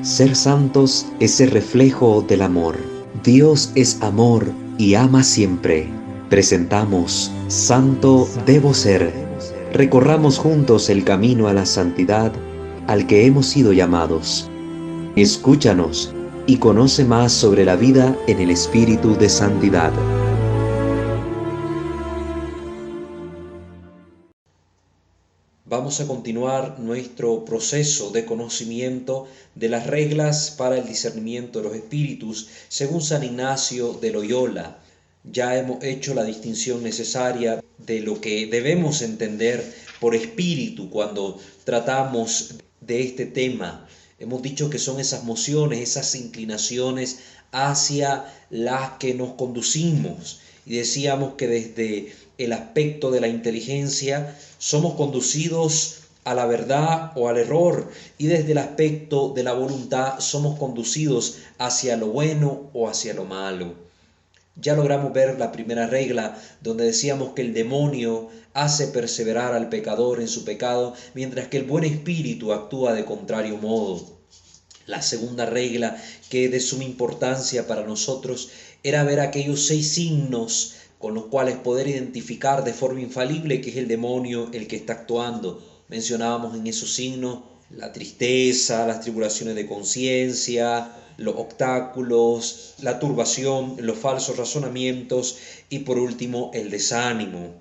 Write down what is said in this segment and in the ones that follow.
Ser santos es ser reflejo del amor. Dios es amor y ama siempre. Presentamos Santo debo ser. Recorramos juntos el camino a la santidad al que hemos sido llamados. Escúchanos y conoce más sobre la vida en el espíritu de santidad. Vamos a continuar nuestro proceso de conocimiento de las reglas para el discernimiento de los espíritus según San Ignacio de Loyola. Ya hemos hecho la distinción necesaria de lo que debemos entender por espíritu cuando tratamos de este tema. Hemos dicho que son esas mociones, esas inclinaciones hacia las que nos conducimos. Y decíamos que desde el aspecto de la inteligencia somos conducidos a la verdad o al error, y desde el aspecto de la voluntad somos conducidos hacia lo bueno o hacia lo malo. Ya logramos ver la primera regla, donde decíamos que el demonio hace perseverar al pecador en su pecado, mientras que el buen espíritu actúa de contrario modo. La segunda regla, que es de suma importancia para nosotros, era ver aquellos 6 signos con los cuales poder identificar de forma infalible que es el demonio el que está actuando. Mencionábamos en esos signos la tristeza, las tribulaciones de conciencia, los obstáculos, la turbación, los falsos razonamientos y por último el desánimo.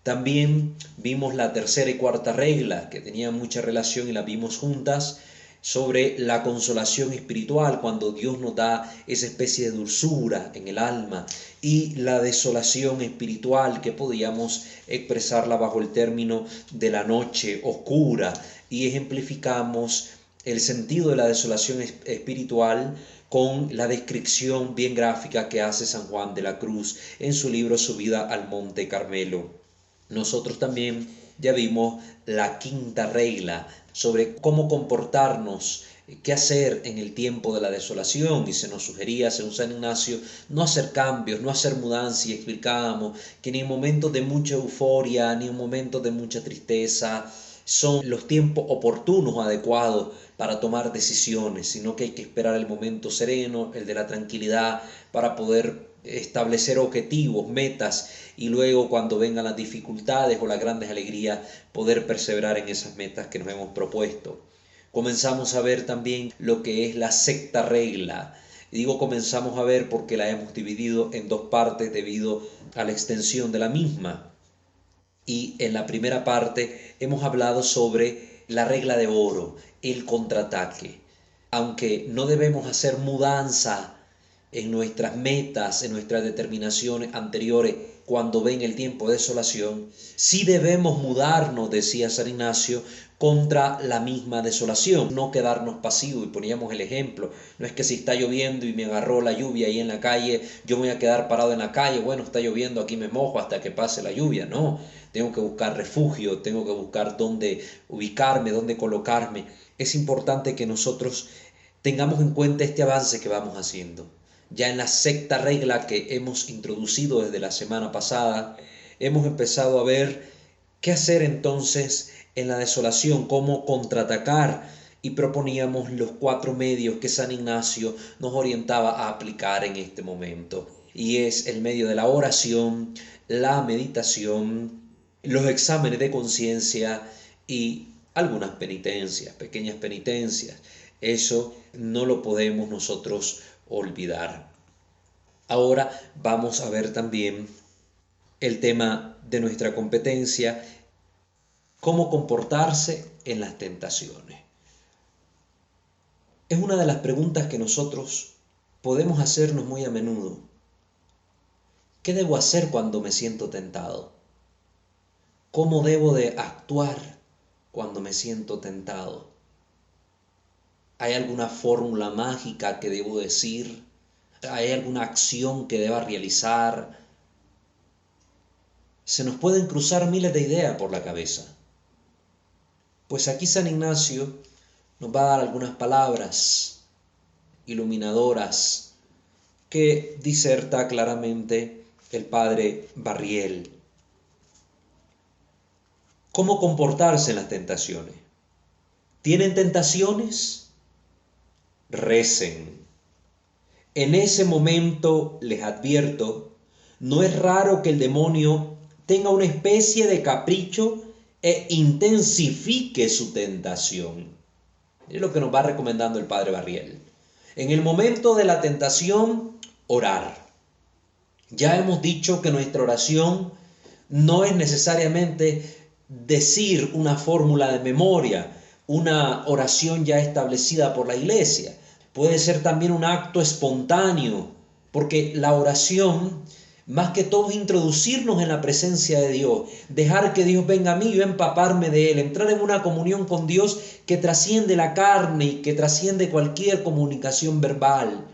También vimos la tercera y cuarta regla, que tenían mucha relación y las vimos juntas, sobre la consolación espiritual, cuando Dios nos da esa especie de dulzura en el alma, y la desolación espiritual, que podíamos expresarla bajo el término de la noche oscura, y ejemplificamos el sentido de la desolación espiritual con la descripción bien gráfica que hace San Juan de la Cruz en su libro Subida al Monte Carmelo. Nosotros también ya vimos la quinta regla sobre cómo comportarnos, qué hacer en el tiempo de la desolación, y se nos sugería, según San Ignacio, no hacer cambios, no hacer mudanza, y explicábamos que ni en momentos de mucha euforia, ni en momentos de mucha tristeza, son los tiempos oportunos, adecuados para tomar decisiones, sino que hay que esperar el momento sereno, el de la tranquilidad, para poder establecer objetivos, metas, y luego cuando vengan las dificultades o las grandes alegrías, poder perseverar en esas metas que nos hemos propuesto. Comenzamos a ver también lo que es la sexta regla. Y digo comenzamos a ver porque la hemos dividido en 2 partes debido a la extensión de la misma. Y en la primera parte hemos hablado sobre la regla de oro, el contraataque. Aunque no debemos hacer mudanza en nuestras metas, en nuestras determinaciones anteriores, cuando ven el tiempo de desolación, sí debemos mudarnos, decía San Ignacio, contra la misma desolación, no quedarnos pasivos. Y poníamos el ejemplo, no es que si está lloviendo y me agarró la lluvia ahí en la calle, yo me voy a quedar parado en la calle, bueno, está lloviendo, aquí me mojo hasta que pase la lluvia, no, tengo que buscar refugio, tengo que buscar dónde ubicarme, dónde colocarme. Es importante que nosotros tengamos en cuenta este avance que vamos haciendo. Ya en la sexta regla que hemos introducido desde la semana pasada, hemos empezado a ver qué hacer entonces en la desolación, cómo contraatacar, y proponíamos los 4 medios que San Ignacio nos orientaba a aplicar en este momento. Y es el medio de la oración, la meditación, los exámenes de conciencia y algunas penitencias, pequeñas penitencias. Eso no lo podemos nosotros olvidar. Ahora vamos a ver también el tema de nuestra competencia, cómo comportarse en las tentaciones. Es una de las preguntas que nosotros podemos hacernos muy a menudo. ¿Qué debo hacer cuando me siento tentado? ¿Cómo debo de actuar cuando me siento tentado? ¿Hay alguna fórmula mágica que debo decir? ¿Hay alguna acción que deba realizar? Se nos pueden cruzar miles de ideas por la cabeza. Pues aquí San Ignacio nos va a dar algunas palabras iluminadoras que diserta claramente el padre Barriel. ¿Cómo comportarse en las tentaciones? ¿Tienen tentaciones? Recen. En ese momento, les advierto, no es raro que el demonio tenga una especie de capricho e intensifique su tentación. Es lo que nos va recomendando el Padre Barriel. En el momento de la tentación, orar. Ya hemos dicho que nuestra oración no es necesariamente decir una fórmula de memoria, una oración ya establecida por la iglesia. Puede ser también un acto espontáneo, porque la oración, más que todo, es introducirnos en la presencia de Dios, dejar que Dios venga a mí, yo empaparme de Él, entrar en una comunión con Dios que trasciende la carne y que trasciende cualquier comunicación verbal.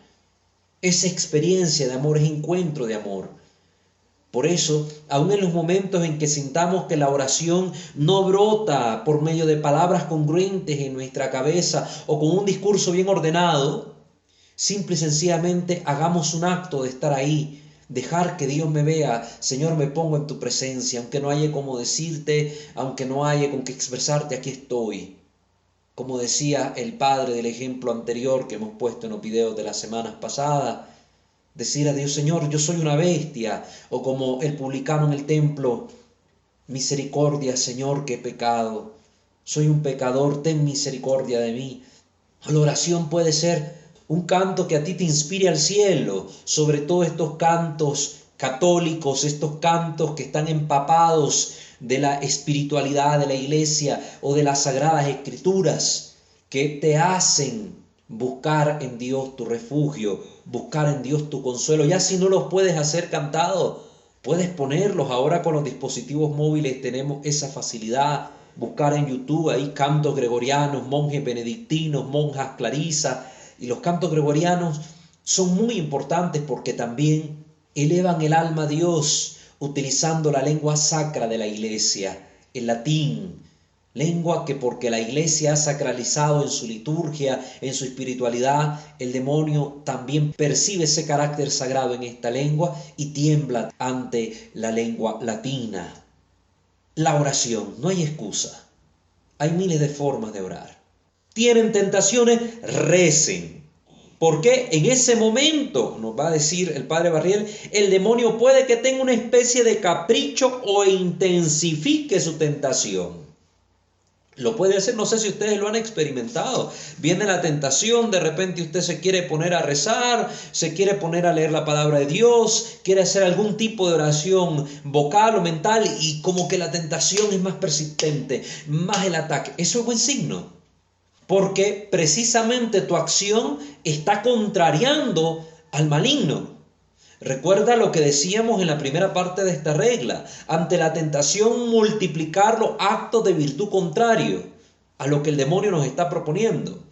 Esa experiencia de amor es encuentro de amor. Por eso, aun en los momentos en que sintamos que la oración no brota por medio de palabras congruentes en nuestra cabeza o con un discurso bien ordenado, simple y sencillamente hagamos un acto de estar ahí, dejar que Dios me vea. Señor, me pongo en tu presencia, aunque no haya cómo decirte, aunque no haya con qué expresarte, aquí estoy. Como decía el padre del ejemplo anterior que hemos puesto en los videos de las semanas pasadas, decir a Dios, Señor, yo soy una bestia, o como el publicano en el templo, misericordia, Señor, que he pecado, soy un pecador, ten misericordia de mí. La oración puede ser un canto que a ti te inspire al cielo, sobre todo estos cantos católicos, estos cantos que están empapados de la espiritualidad de la iglesia o de las sagradas escrituras, que te hacen buscar en Dios tu refugio, buscar en Dios tu consuelo. Ya si no los puedes hacer cantados, puedes ponerlos. Ahora con los dispositivos móviles tenemos esa facilidad. Buscar en YouTube ahí cantos gregorianos, monjes benedictinos, monjas clarisas. Y los cantos gregorianos son muy importantes porque también elevan el alma a Dios utilizando la lengua sacra de la iglesia, el latín. Lengua que, porque la iglesia ha sacralizado en su liturgia, en su espiritualidad, el demonio también percibe ese carácter sagrado en esta lengua y tiembla ante la lengua latina. La oración, no hay excusa. Hay miles de formas de orar. ¿Tienen tentaciones? Recen. Porque en ese momento, nos va a decir el Padre Barriel, el demonio puede que tenga una especie de capricho o intensifique su tentación. Lo puede hacer, no sé si ustedes lo han experimentado. Viene la tentación, de repente usted se quiere poner a rezar, se quiere poner a leer la palabra de Dios, quiere hacer algún tipo de oración vocal o mental y como que la tentación es más persistente, más el ataque. Eso es buen signo, porque precisamente tu acción está contrariando al maligno. Recuerda lo que decíamos en la primera parte de esta regla. Ante la tentación, multiplicar los actos de virtud contrario a lo que el demonio nos está proponiendo.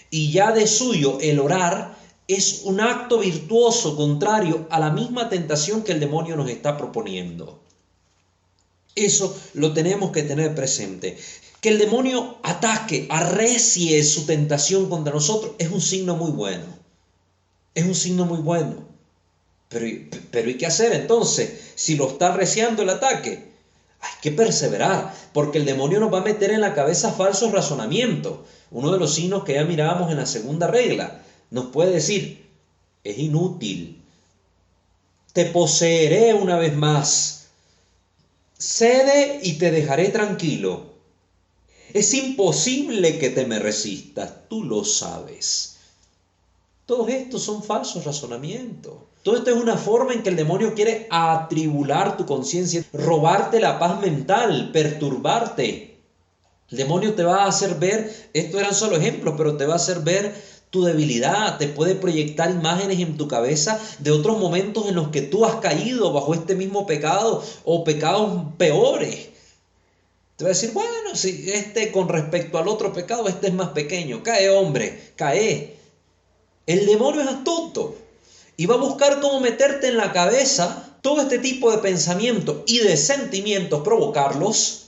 Y ya de suyo, el orar es un acto virtuoso contrario a la misma tentación que el demonio nos está proponiendo. Eso lo tenemos que tener presente. Que el demonio ataque, arrecie su tentación contra nosotros es un signo muy bueno. Es un signo muy bueno. Pero ¿y qué hacer entonces? Si lo está arreciando el ataque, hay que perseverar, porque el demonio nos va a meter en la cabeza falsos razonamientos. Uno de los signos que ya mirábamos en la segunda regla, nos puede decir, es inútil, te poseeré una vez más, cede y te dejaré tranquilo. Es imposible que te me resistas, tú lo sabes. Todos estos son falsos razonamientos. Todo esto es una forma en que el demonio quiere atribular tu conciencia, robarte la paz mental, perturbarte. El demonio te va a hacer ver, estos eran solo ejemplos, pero te va a hacer ver tu debilidad, te puede proyectar imágenes en tu cabeza de otros momentos en los que tú has caído bajo este mismo pecado o pecados peores. Te va a decir, bueno, si con respecto al otro pecado, este es más pequeño. Cae, hombre, cae. El demonio es astuto y va a buscar cómo meterte en la cabeza todo este tipo de pensamientos y de sentimientos, provocarlos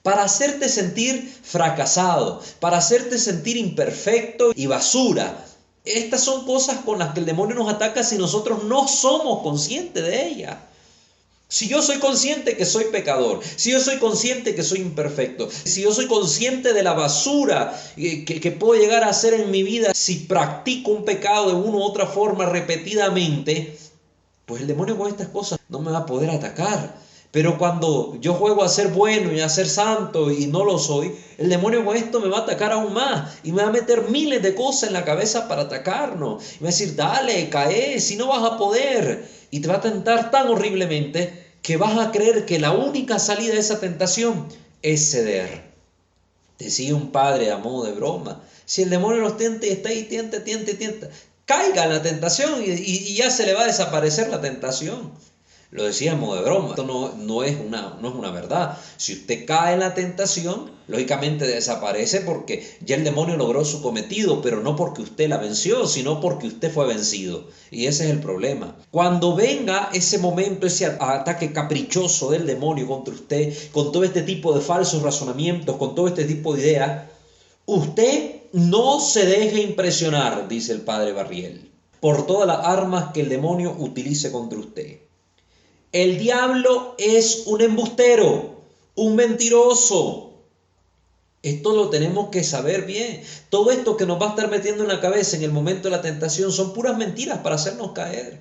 para hacerte sentir fracasado, para hacerte sentir imperfecto y basura. Estas son cosas con las que el demonio nos ataca si nosotros no somos conscientes de ellas. Si yo soy consciente que soy pecador, si yo soy consciente que soy imperfecto, si yo soy consciente de la basura que puedo llegar a hacer en mi vida, si practico un pecado de una u otra forma repetidamente, pues el demonio con estas cosas no me va a poder atacar. Pero cuando yo juego a ser bueno y a ser santo y no lo soy, el demonio con esto me va a atacar aún más y me va a meter miles de cosas en la cabeza para atacarnos. Y me va a decir, dale, cae, si no vas a poder. Y te va a tentar tan horriblemente que vas a creer que la única salida de esa tentación es ceder. Decía un padre a modo de broma, si el demonio nos tienta y está ahí, tienta, caiga en la tentación y ya se le va a desaparecer la tentación. Lo decíamos de broma, esto no es una verdad. Si usted cae en la tentación, lógicamente desaparece porque ya el demonio logró su cometido, pero no porque usted la venció, sino porque usted fue vencido. Y ese es el problema. Cuando venga ese momento, ese ataque caprichoso del demonio contra usted, con todo este tipo de falsos razonamientos, con todo este tipo de ideas, usted no se deje impresionar, dice el padre Barriel, por todas las armas que el demonio utilice contra usted. El diablo es un embustero, un mentiroso. Esto lo tenemos que saber bien. Todo esto que nos va a estar metiendo en la cabeza en el momento de la tentación son puras mentiras para hacernos caer.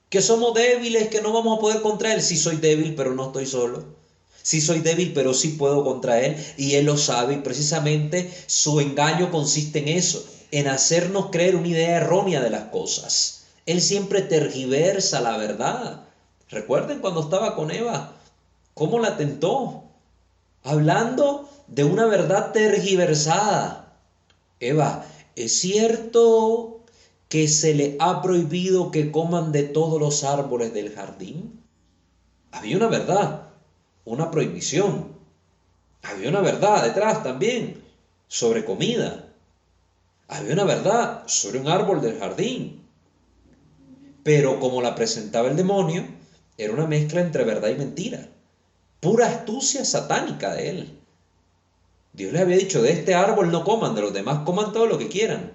Que somos débiles, que no vamos a poder contra él. Sí soy débil, pero no estoy solo. Sí soy débil, pero sí puedo contra él. Y él lo sabe. Y precisamente su engaño consiste en eso, en hacernos creer una idea errónea de las cosas. Él siempre tergiversa la verdad. Recuerden cuando estaba con Eva, cómo la tentó, hablando de una verdad tergiversada. Eva, ¿es cierto que se le ha prohibido que coman de todos los árboles del jardín? Había una verdad, una prohibición. Había una verdad detrás también, sobre comida. Había una verdad sobre un árbol del jardín. Pero como la presentaba el demonio, era una mezcla entre verdad y mentira. Pura astucia satánica de él. Dios les había dicho, de este árbol no coman, de los demás coman todo lo que quieran.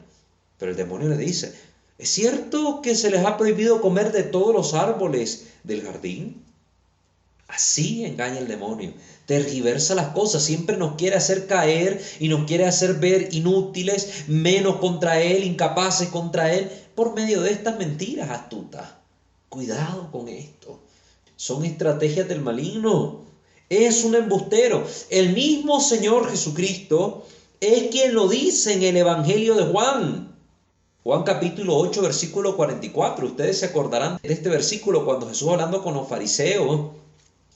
Pero el demonio le dice, ¿es cierto que se les ha prohibido comer de todos los árboles del jardín? Así engaña el demonio. Tergiversa las cosas, siempre nos quiere hacer caer y nos quiere hacer ver inútiles, menos contra él, incapaces contra él, por medio de estas mentiras astutas. Cuidado con esto. Son estrategias del maligno. Es un embustero. El mismo Señor Jesucristo es quien lo dice en el Evangelio de Juan. Juan capítulo 8, versículo 44. Ustedes se acordarán de este versículo cuando Jesús, hablando con los fariseos,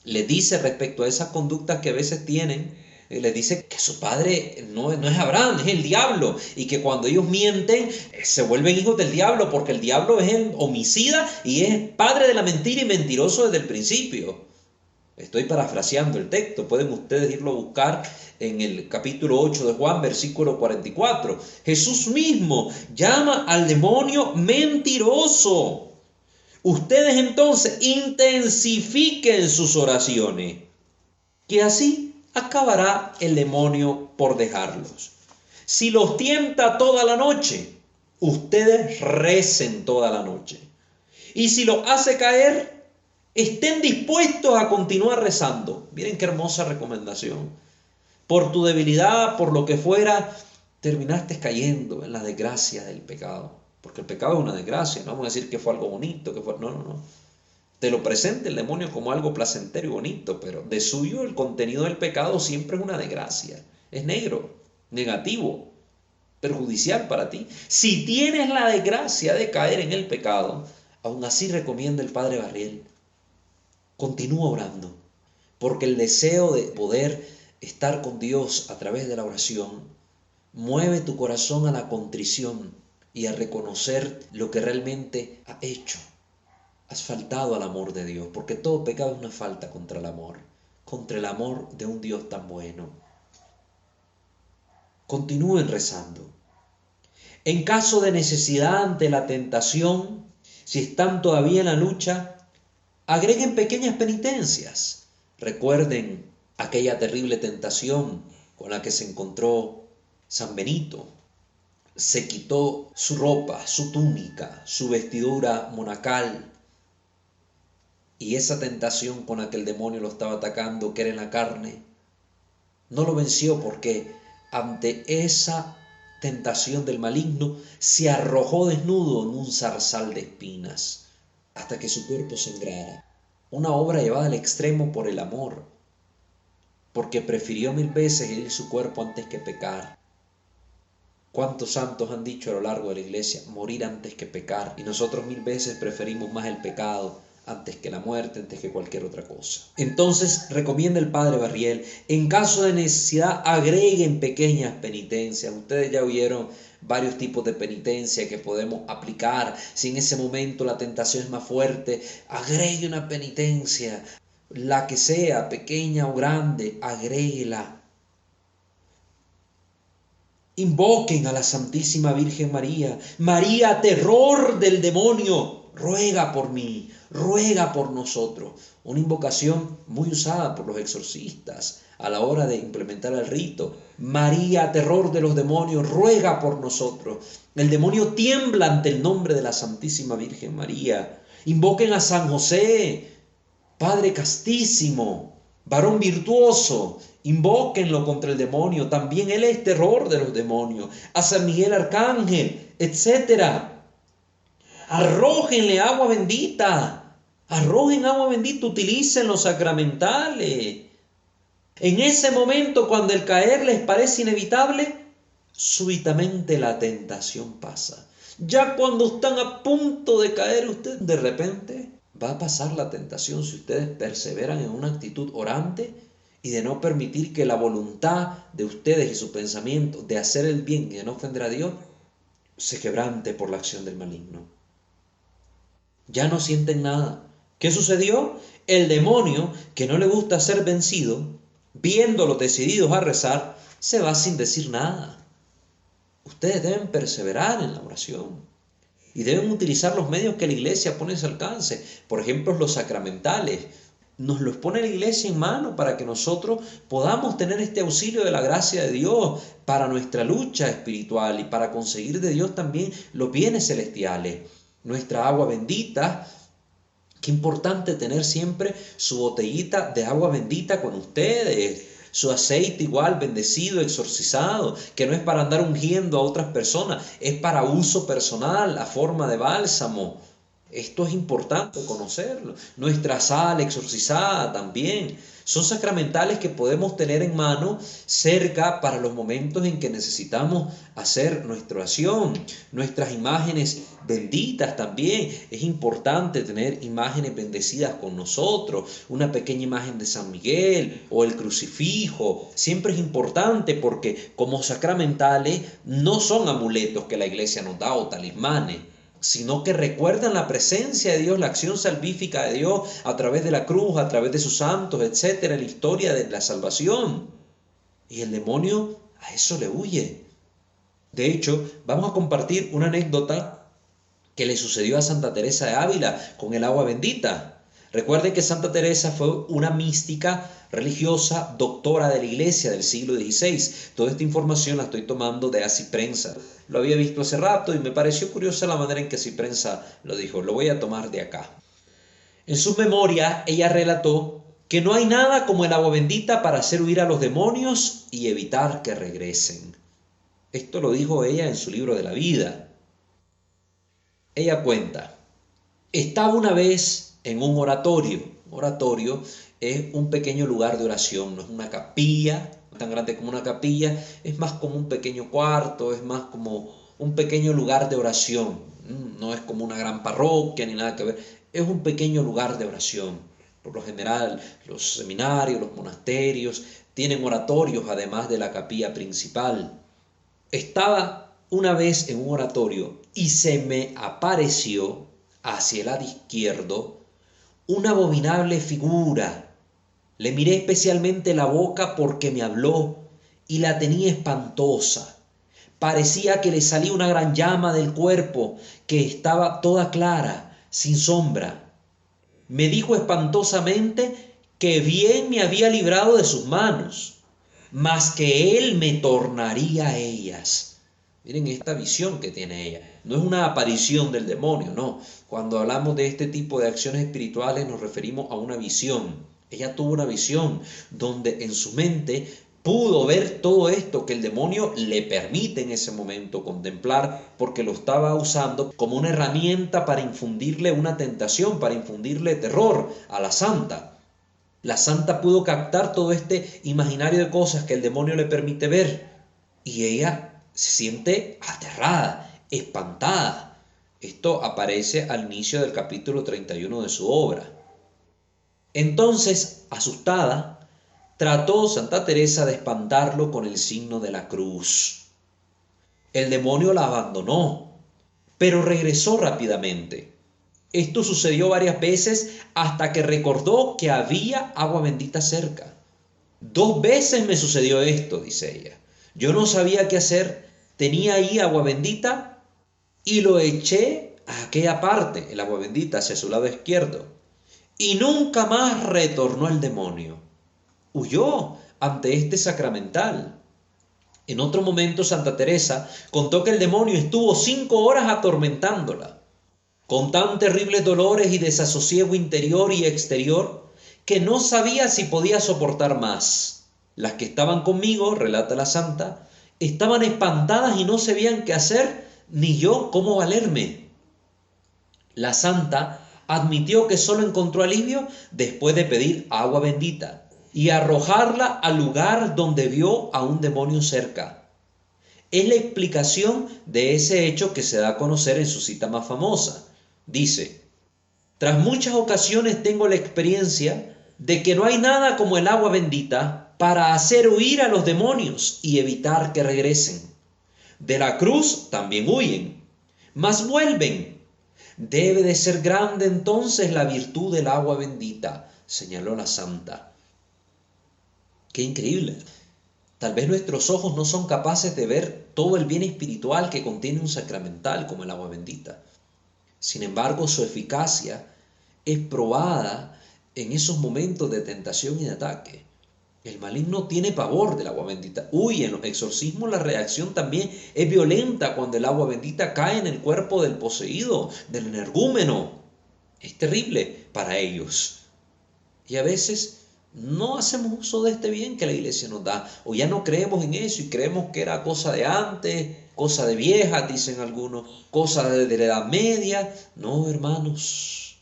les dice respecto a esas conductas que a veces tienen, les dice que su padre no es Abraham, es el diablo, y que cuando ellos mienten se vuelven hijos del diablo, porque el diablo es el homicida y es padre de la mentira y mentiroso desde el principio. Estoy parafraseando el texto, pueden ustedes irlo a buscar en el capítulo 8 de Juan, versículo 44. Jesús mismo llama al demonio mentiroso. Ustedes entonces intensifiquen sus oraciones, que así acabará el demonio por dejarlos. Si los tienta toda la noche, ustedes recen toda la noche. Y si los hace caer, estén dispuestos a continuar rezando. Miren qué hermosa recomendación. Por tu debilidad, por lo que fuera, terminaste cayendo en la desgracia del pecado. Porque el pecado es una desgracia. No vamos a decir que fue algo bonito, que fue... No. Te lo presenta el demonio como algo placentero y bonito, pero de suyo el contenido del pecado siempre es una desgracia. Es negro, negativo, perjudicial para ti. Si tienes la desgracia de caer en el pecado, aún así recomienda el padre Barriel, continúa orando, porque el deseo de poder estar con Dios a través de la oración mueve tu corazón a la contrición y a reconocer lo que realmente has hecho. Has faltado al amor de Dios, porque todo pecado es una falta contra el amor de un Dios tan bueno. Continúen rezando. En caso de necesidad ante la tentación, si están todavía en la lucha, agreguen pequeñas penitencias. Recuerden aquella terrible tentación con la que se encontró San Benito. Se quitó su ropa, su túnica, su vestidura monacal, Y esa tentación con la que el demonio lo estaba atacando, que era en la carne, no lo venció porque ante esa tentación del maligno se arrojó desnudo en un zarzal de espinas hasta que su cuerpo sangrara. Una obra llevada al extremo por el amor, porque prefirió 1000 veces herir su cuerpo antes que pecar. ¿Cuántos santos han dicho a lo largo de la iglesia, morir antes que pecar? Y nosotros 1000 veces preferimos más el pecado antes que la muerte, antes que cualquier otra cosa. Entonces, recomienda el padre Barriel, en caso de necesidad, agreguen pequeñas penitencias. Ustedes ya oyeron varios tipos de penitencia que podemos aplicar. Si en ese momento la tentación es más fuerte, agregue una penitencia, la que sea, pequeña o grande, agréguela. Invoquen a la Santísima Virgen María. María, terror del demonio, ruega por mí, ruega por nosotros. Una invocación muy usada por los exorcistas a la hora de implementar el rito. María, terror de los demonios, ruega por nosotros. El demonio tiembla ante el nombre de la Santísima Virgen María. Invoquen a San José, Padre castísimo, varón virtuoso. Invóquenlo contra el demonio, también él es terror de los demonios. A San Miguel Arcángel, etc. Arrójenle agua bendita, arrojen agua bendita, utilicen los sacramentales. En ese momento, cuando el caer les parece inevitable, súbitamente la tentación pasa. Ya cuando están a punto de caer ustedes, de repente va a pasar la tentación si ustedes perseveran en una actitud orante y de no permitir que la voluntad de ustedes y su pensamiento de hacer el bien y de no ofender a Dios se quebrante por la acción del maligno. Ya no sienten nada. ¿Qué sucedió? El demonio, que no le gusta ser vencido, viéndolos decididos a rezar, se va sin decir nada. Ustedes deben perseverar en la oración y deben utilizar los medios que la iglesia pone a su alcance. Por ejemplo, los sacramentales. Nos los pone la iglesia en mano para que nosotros podamos tener este auxilio de la gracia de Dios para nuestra lucha espiritual y para conseguir de Dios también los bienes celestiales. Nuestra agua bendita, qué importante tener siempre su botellita de agua bendita con ustedes, su aceite igual bendecido, exorcizado, que no es para andar ungiendo a otras personas, es para uso personal, a forma de bálsamo. Esto es importante conocerlo. Nuestra sal exorcizada también. Son sacramentales que podemos tener en mano cerca para los momentos en que necesitamos hacer nuestra oración. Nuestras imágenes benditas también. Es importante tener imágenes bendecidas con nosotros. Una pequeña imagen de San Miguel o el crucifijo. Siempre es importante porque como sacramentales no son amuletos que la iglesia nos da o talismanes, sino que recuerdan la presencia de Dios, la acción salvífica de Dios a través de la cruz, a través de sus santos, etcétera, la historia de la salvación. Y el demonio a eso le huye. De hecho, vamos a compartir una anécdota que le sucedió a Santa Teresa de Ávila con el agua bendita. Recuerden que Santa Teresa fue una mística religiosa, doctora de la iglesia del siglo XVI. Toda esta información la estoy tomando de Asiprensa. Lo había visto hace rato y me pareció curiosa la manera en que Asiprensa lo dijo. Lo voy a tomar de acá. En su memoria, ella relató que no hay nada como el agua bendita para hacer huir a los demonios y evitar que regresen. Esto lo dijo ella en su libro de la vida. Ella cuenta, estaba una vez en un oratorio. Oratorio es un pequeño lugar de oración, no es una capilla, no tan grande como una capilla, es más como un pequeño cuarto, es más como un pequeño lugar de oración. No es como una gran parroquia ni nada que ver, es un pequeño lugar de oración. Por lo general, los seminarios, los monasterios tienen oratorios además de la capilla principal. Estaba una vez en un oratorio y se me apareció hacia el lado izquierdo una abominable figura. Le miré especialmente la boca porque me habló y la tenía espantosa. Parecía que le salía una gran llama del cuerpo que estaba toda clara, sin sombra. Me dijo espantosamente que bien me había librado de sus manos, mas que él me tornaría a ellas. Miren esta visión que tiene ella. No es una aparición del demonio, no. Cuando hablamos de este tipo de acciones espirituales nos referimos a una visión. Ella tuvo una visión donde en su mente pudo ver todo esto que el demonio le permite en ese momento contemplar, porque lo estaba usando como una herramienta para infundirle una tentación, para infundirle terror a la santa. La santa pudo captar todo este imaginario de cosas que el demonio le permite ver y ella se siente aterrada, espantada. Esto aparece al inicio del capítulo 31 de su obra. Entonces, asustada, trató Santa Teresa de espantarlo con el signo de la cruz. El demonio la abandonó, pero regresó rápidamente. Esto sucedió varias veces hasta que recordó que había agua bendita cerca. 2 veces me sucedió esto, dice ella. Yo no sabía qué hacer, tenía ahí agua bendita y lo eché a aquella parte, el agua bendita, hacia su lado izquierdo. Y nunca más retornó el demonio. Huyó ante este sacramental. En otro momento Santa Teresa contó que el demonio estuvo 5 horas atormentándola, con tan terribles dolores y desasosiego interior y exterior, que no sabía si podía soportar más. Las que estaban conmigo, relata la santa, estaban espantadas y no sabían qué hacer, ni yo cómo valerme. La santa admitió que solo encontró alivio después de pedir agua bendita y arrojarla al lugar donde vio a un demonio cerca. Es la explicación de ese hecho que se da a conocer en su cita más famosa. Dice: tras muchas ocasiones tengo la experiencia de que no hay nada como el agua bendita para hacer huir a los demonios y evitar que regresen. De la cruz también huyen, mas vuelven. Debe de ser grande entonces la virtud del agua bendita, señaló la santa. Qué increíble. Tal vez nuestros ojos no son capaces de ver todo el bien espiritual que contiene un sacramental como el agua bendita. Sin embargo, su eficacia es probada en esos momentos de tentación y de ataque. El maligno tiene pavor del agua bendita. Huye. En los exorcismos la reacción también es violenta cuando el agua bendita cae en el cuerpo del poseído, del energúmeno. Es terrible para ellos. Y a veces no hacemos uso de este bien que la iglesia nos da, o ya no creemos en eso y creemos que era cosa de antes, cosa de viejas, dicen algunos, cosa de la Edad Media. No, hermanos,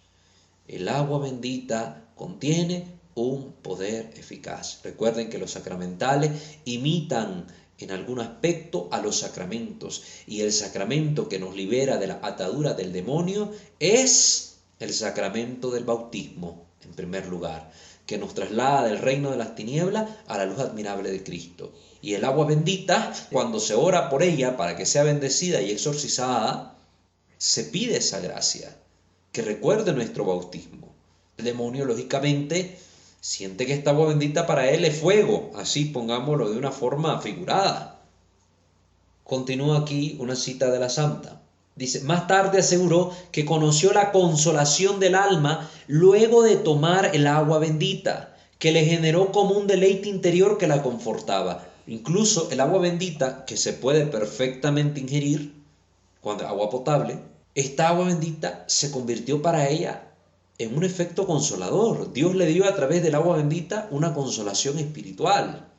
el agua bendita contiene un poder eficaz. Recuerden que los sacramentales imitan en algún aspecto a los sacramentos, y el sacramento que nos libera de la atadura del demonio es el sacramento del bautismo, en primer lugar, que nos traslada del reino de las tinieblas a la luz admirable de Cristo. Y el agua bendita, cuando se ora por ella para que sea bendecida y exorcizada, se pide esa gracia, que recuerde nuestro bautismo. El demonio, lógicamente, siente que esta agua bendita para él es fuego, así pongámoslo de una forma figurada. Continúa aquí una cita de la santa. Dice: más tarde aseguró que conoció la consolación del alma luego de tomar el agua bendita, que le generó como un deleite interior que la confortaba. Incluso el agua bendita, que se puede perfectamente ingerir, cuando agua potable, esta agua bendita se convirtió para ella en un efecto consolador. Dios le dio a través del agua bendita una consolación espiritual,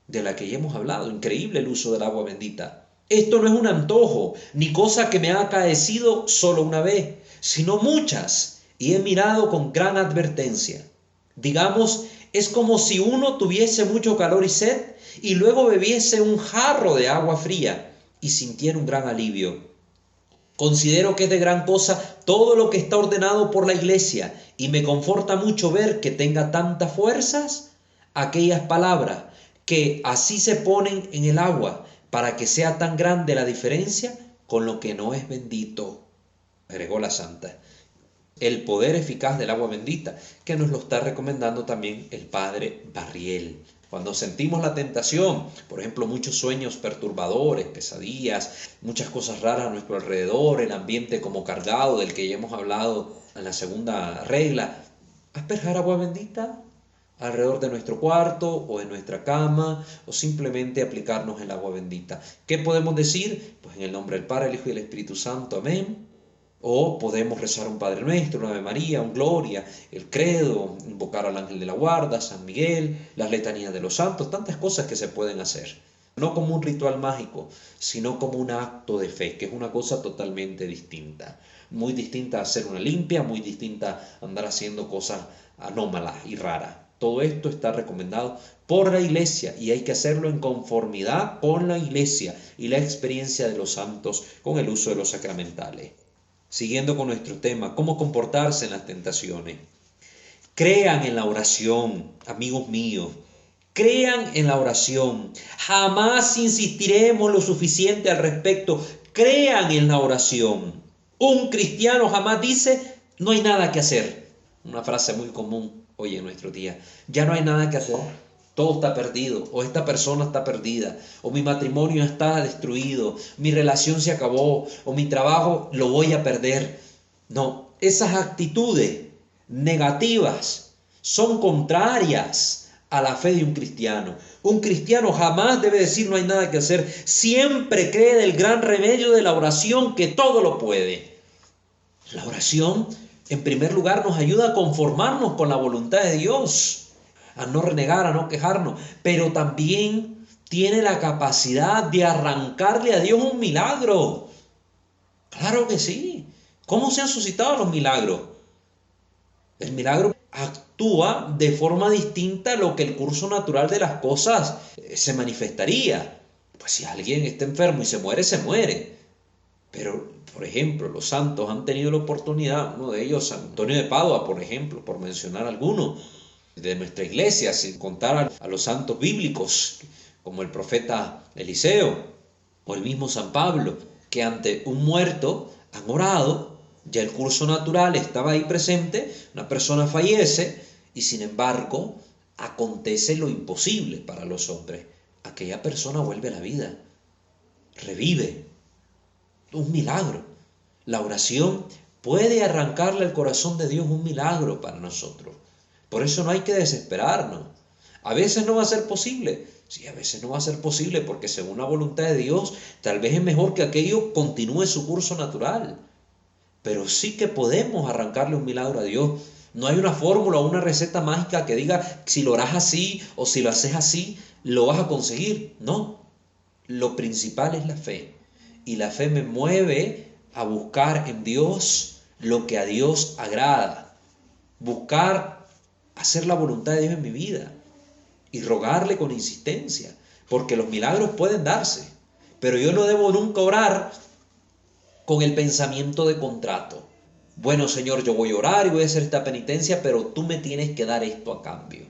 de la que ya hemos hablado. Increíble el uso del agua bendita. Esto no es un antojo, ni cosa que me ha acaecido solo una vez, sino muchas, y he mirado con gran advertencia. Digamos, es como si uno tuviese mucho calor y sed, y luego bebiese un jarro de agua fría, y sintiera un gran alivio. Considero que es de gran cosa todo lo que está ordenado por la Iglesia, y me conforta mucho ver que tenga tantas fuerzas aquellas palabras que así se ponen en el agua, para que sea tan grande la diferencia con lo que no es bendito, agregó la santa. El poder eficaz del agua bendita, que nos lo está recomendando también el padre Barriel. Cuando sentimos la tentación, por ejemplo, muchos sueños perturbadores, pesadillas, muchas cosas raras a nuestro alrededor, el ambiente como cargado del que ya hemos hablado en la segunda regla, asperjar agua bendita, alrededor de nuestro cuarto o en nuestra cama, o simplemente aplicarnos el agua bendita. ¿Qué podemos decir? Pues en el nombre del Padre, el Hijo y el Espíritu Santo, amén. O podemos rezar un Padre Nuestro, una Ave María, un Gloria, el Credo, invocar al Ángel de la Guarda, San Miguel, las letanías de los santos, tantas cosas que se pueden hacer. No como un ritual mágico, sino como un acto de fe, que es una cosa totalmente distinta. Muy distinta a hacer una limpia, muy distinta a andar haciendo cosas anómalas y raras. Todo esto está recomendado por la Iglesia y hay que hacerlo en conformidad con la Iglesia y la experiencia de los santos con el uso de los sacramentales. Siguiendo con nuestro tema, ¿cómo comportarse en las tentaciones? Crean en la oración, amigos míos. Crean en la oración. Jamás insistiremos lo suficiente al respecto. Crean en la oración. Un cristiano jamás dice, no hay nada que hacer. Una frase muy común hoy en nuestro día. Ya no hay nada que hacer. Todo está perdido, o esta persona está perdida, o mi matrimonio está destruido, mi relación se acabó, o mi trabajo lo voy a perder. No, esas actitudes negativas son contrarias a la fe de un cristiano. Un cristiano jamás debe decir no hay nada que hacer. Siempre cree en el gran remedio de la oración que todo lo puede. La oración, en primer lugar, nos ayuda a conformarnos con la voluntad de Dios, a no renegar, a no quejarnos, pero también tiene la capacidad de arrancarle a Dios un milagro. Claro que sí. ¿Cómo se han suscitado los milagros? El milagro actúa de forma distinta a lo que el curso natural de las cosas se manifestaría. Pues si alguien está enfermo y se muere, se muere. Pero, por ejemplo, los santos han tenido la oportunidad, uno de ellos, San Antonio de Padua, por ejemplo, por mencionar alguno, de nuestra iglesia, sin contar a los santos bíblicos, como el profeta Eliseo o el mismo San Pablo, que ante un muerto han orado, ya el curso natural estaba ahí presente, una persona fallece y sin embargo acontece lo imposible para los hombres. Aquella persona vuelve a la vida, revive, un milagro. La oración puede arrancarle al corazón de Dios un milagro para nosotros. Por eso no hay que desesperarnos. A veces no va a ser posible. Sí, a veces no va a ser posible porque según la voluntad de Dios, tal vez es mejor que aquello continúe su curso natural. Pero sí que podemos arrancarle un milagro a Dios. No hay una fórmula o una receta mágica que diga si lo harás así o si lo haces así, lo vas a conseguir. No. Lo principal es la fe. Y la fe me mueve a buscar en Dios lo que a Dios agrada. Buscar hacer la voluntad de Dios en mi vida y rogarle con insistencia, porque los milagros pueden darse, pero yo no debo nunca orar con el pensamiento de contrato. Bueno, Señor, yo voy a orar y voy a hacer esta penitencia, pero tú me tienes que dar esto a cambio.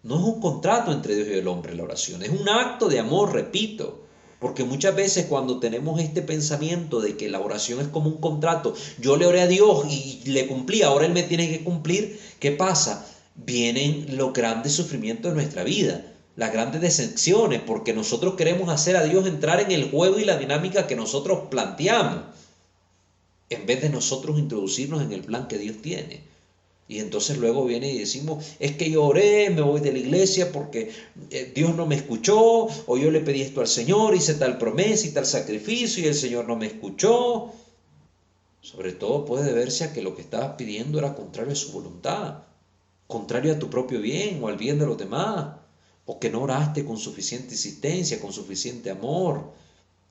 No es un contrato entre Dios y el hombre la oración, es un acto de amor, repito. Porque muchas veces cuando tenemos este pensamiento de que la oración es como un contrato, yo le oré a Dios y le cumplí, ahora Él me tiene que cumplir, ¿qué pasa? Vienen los grandes sufrimientos de nuestra vida, las grandes decepciones, porque nosotros queremos hacer a Dios entrar en el juego y la dinámica que nosotros planteamos, en vez de nosotros introducirnos en el plan que Dios tiene. Y entonces luego viene y decimos, es que yo oré, me voy de la iglesia porque Dios no me escuchó, o yo le pedí esto al Señor, hice tal promesa y tal sacrificio y el Señor no me escuchó. Sobre todo puede deberse a que lo que estabas pidiendo era contrario a su voluntad, contrario a tu propio bien o al bien de los demás, o que no oraste con suficiente insistencia, con suficiente amor,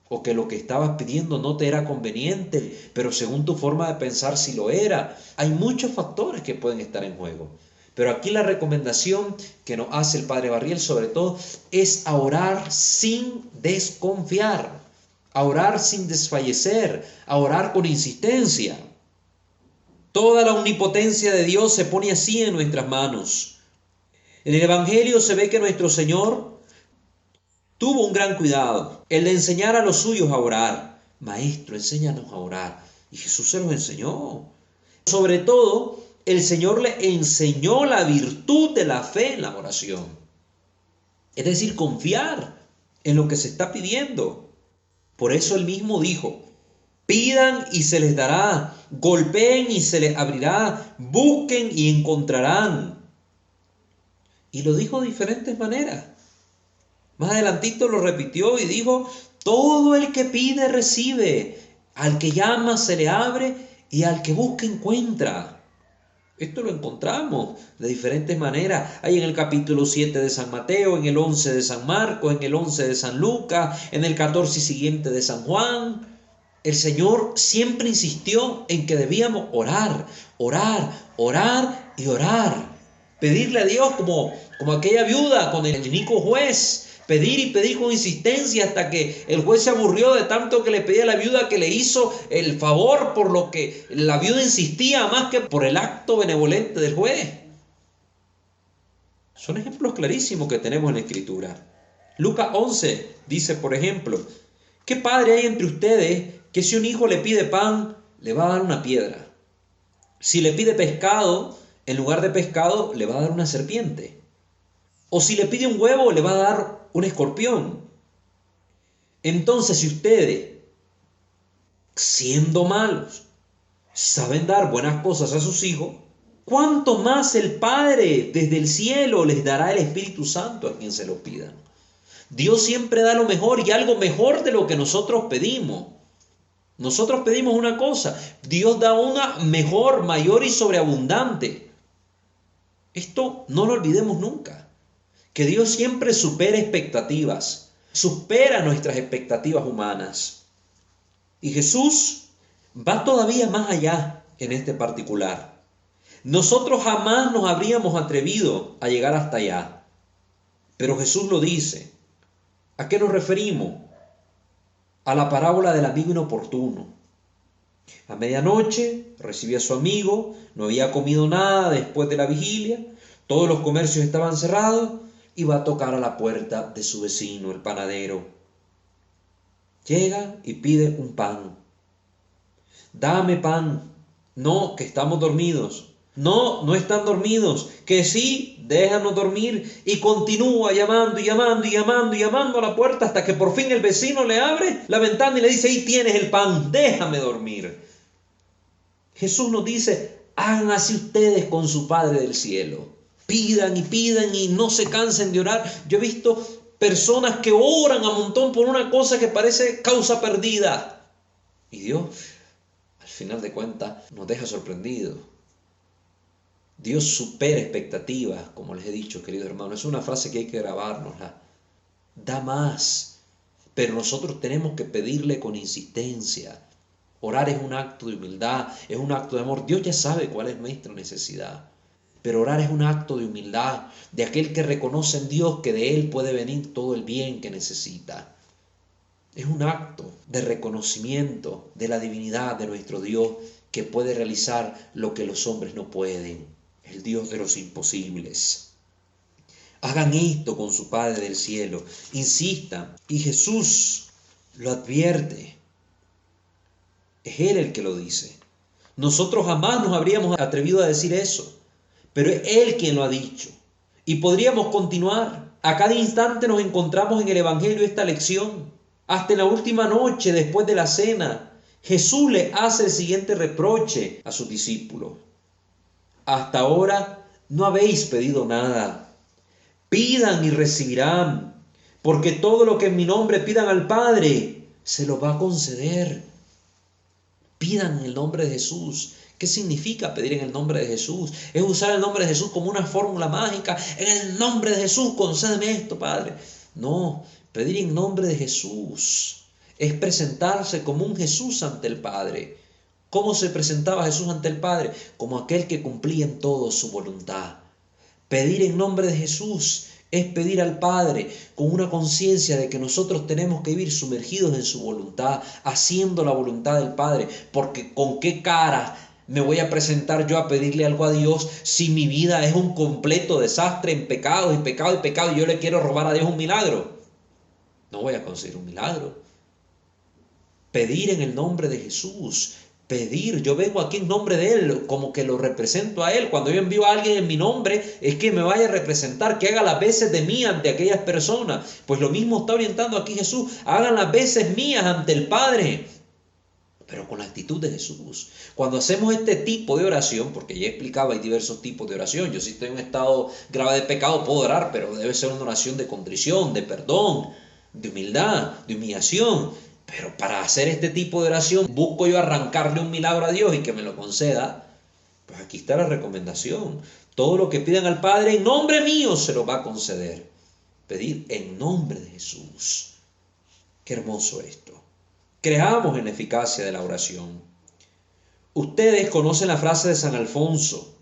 o que lo que estabas pidiendo no te era conveniente, pero según tu forma de pensar sí lo era. Hay muchos factores que pueden estar en juego. Pero aquí la recomendación que nos hace el Padre Barriel sobre todo es a orar sin desconfiar, a orar sin desfallecer, a orar con insistencia. Toda la omnipotencia de Dios se pone así en nuestras manos. En el Evangelio se ve que nuestro Señor tuvo un gran cuidado, el de enseñar a los suyos a orar. Maestro, enséñanos a orar. Y Jesús se los enseñó. Sobre todo, el Señor le enseñó la virtud de la fe en la oración. Es decir, confiar en lo que se está pidiendo. Por eso Él mismo dijo, pidan y se les dará, golpeen y se les abrirá, busquen y encontrarán. Y lo dijo de diferentes maneras. Más adelantito lo repitió y dijo, todo el que pide recibe, al que llama se le abre y al que busca encuentra. Esto lo encontramos de diferentes maneras. Hay en el capítulo 7 de San Mateo, en el 11 de San Marcos, en el 11 de San Lucas, en el 14 y siguiente de San Juan. El Señor siempre insistió en que debíamos orar, orar, orar y orar. Pedirle a Dios como aquella viuda con el inicuo juez. Pedir y pedir con insistencia hasta que el juez se aburrió de tanto que le pedía a la viuda, que le hizo el favor por lo que la viuda insistía más que por el acto benevolente del juez. Son ejemplos clarísimos que tenemos en la Escritura. Lucas 11 dice, por ejemplo, ¿qué padre hay entre ustedes que si un hijo le pide pan, le va a dar una piedra? Si le pide pescado, en lugar de pescado, le va a dar una serpiente. O si le pide un huevo, le va a dar un escorpión. Entonces, si ustedes, siendo malos, saben dar buenas cosas a sus hijos, ¿cuánto más el Padre desde el cielo les dará el Espíritu Santo a quien se lo pidan? Dios siempre da lo mejor y algo mejor de lo que nosotros pedimos. Nosotros pedimos una cosa, Dios da una mejor, mayor y sobreabundante. Esto no lo olvidemos nunca. Que Dios siempre supera expectativas, supera nuestras expectativas humanas. Y Jesús va todavía más allá en este particular. Nosotros jamás nos habríamos atrevido a llegar hasta allá. Pero Jesús lo dice. ¿A qué nos referimos? A la parábola del amigo inoportuno. A medianoche recibía a su amigo, no había comido nada después de la vigilia, todos los comercios estaban cerrados, y va a tocar a la puerta de su vecino, el panadero. Llega y pide un pan. Dame pan. No, que estamos dormidos. No, no están dormidos. Que sí, déjanos dormir. Y continúa llamando y llamando y llamando y llamando a la puerta hasta que por fin el vecino le abre la ventana y le dice, ahí tienes el pan, déjame dormir. Jesús nos dice, hagan así ustedes con su Padre del cielo. Pidan y no se cansen de orar. Yo he visto personas que oran a montón por una cosa que parece causa perdida. Y Dios, al final de cuentas, nos deja sorprendidos. Dios supera expectativas, como les he dicho, queridos hermanos. Es una frase que hay que grabárnosla. Da más, pero nosotros tenemos que pedirle con insistencia. Orar es un acto de humildad, es un acto de amor. Dios ya sabe cuál es nuestra necesidad. Pero orar es un acto de humildad, de aquel que reconoce en Dios que de Él puede venir todo el bien que necesita. Es un acto de reconocimiento de la divinidad de nuestro Dios que puede realizar lo que los hombres no pueden, el Dios de los imposibles. Hagan esto con su Padre del cielo, insistan, y Jesús lo advierte. Es Él el que lo dice. Nosotros jamás nos habríamos atrevido a decir eso. Pero es Él quien lo ha dicho. Y podríamos continuar. A cada instante nos encontramos en el Evangelio esta lección. Hasta en la última noche, después de la cena, Jesús le hace el siguiente reproche a sus discípulos. Hasta ahora no habéis pedido nada. Pidan y recibirán, porque todo lo que en mi nombre pidan al Padre, se lo va a conceder. Pidan en el nombre de Jesús. ¿Qué significa pedir en el nombre de Jesús? Es usar el nombre de Jesús como una fórmula mágica. En el nombre de Jesús, concédeme esto, Padre. No, pedir en nombre de Jesús es presentarse como un Jesús ante el Padre. ¿Cómo se presentaba Jesús ante el Padre? Como aquel que cumplía en todo su voluntad. Pedir en nombre de Jesús es pedir al Padre con una conciencia de que nosotros tenemos que vivir sumergidos en su voluntad, haciendo la voluntad del Padre, porque ¿con qué cara me voy a presentar yo a pedirle algo a Dios si mi vida es un completo desastre en pecado y yo le quiero robar a Dios un milagro? No voy a conseguir un milagro. Pedir en el nombre de Jesús. Pedir, yo vengo aquí en nombre de Él, como que lo represento a Él. Cuando yo envío a alguien en mi nombre, es que me vaya a representar, que haga las veces de mí ante aquellas personas. Pues lo mismo está orientando aquí Jesús. Hagan las veces mías ante el Padre. pero con la actitud de Jesús. Cuando hacemos este tipo de oración, porque ya explicaba, hay diversos tipos de oración. Yo si estoy en un estado grave de pecado puedo orar, pero debe ser una oración de contrición, de perdón, de humildad, de humillación. Pero para hacer este tipo de oración, busco yo arrancarle un milagro a Dios y que me lo conceda. Pues aquí está la recomendación. Todo lo que pidan al Padre en nombre mío se lo va a conceder. Pedir en nombre de Jesús. Qué hermoso esto. Creamos en la eficacia de la oración. Ustedes conocen la frase de San Alfonso,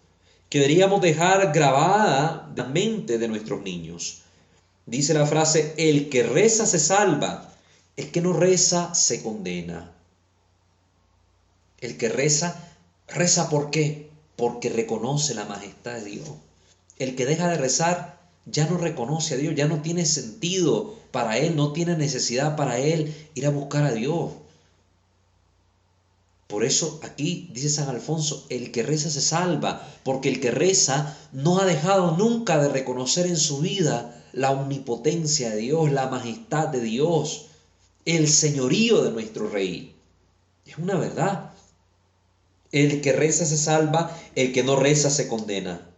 que deberíamos dejar grabada en la mente de nuestros niños. Dice la frase, el que reza se salva, el que no reza se condena. El que reza, ¿reza por qué? Porque reconoce la majestad de Dios. El que deja de rezar ya no reconoce a Dios, ya no tiene sentido para él, no tiene necesidad para él ir a buscar a Dios. Por eso aquí dice San Alfonso, el que reza se salva, porque el que reza no ha dejado nunca de reconocer en su vida la omnipotencia de Dios, la majestad de Dios, el señorío de nuestro Rey. Es una verdad. El que reza se salva, el que no reza se condena.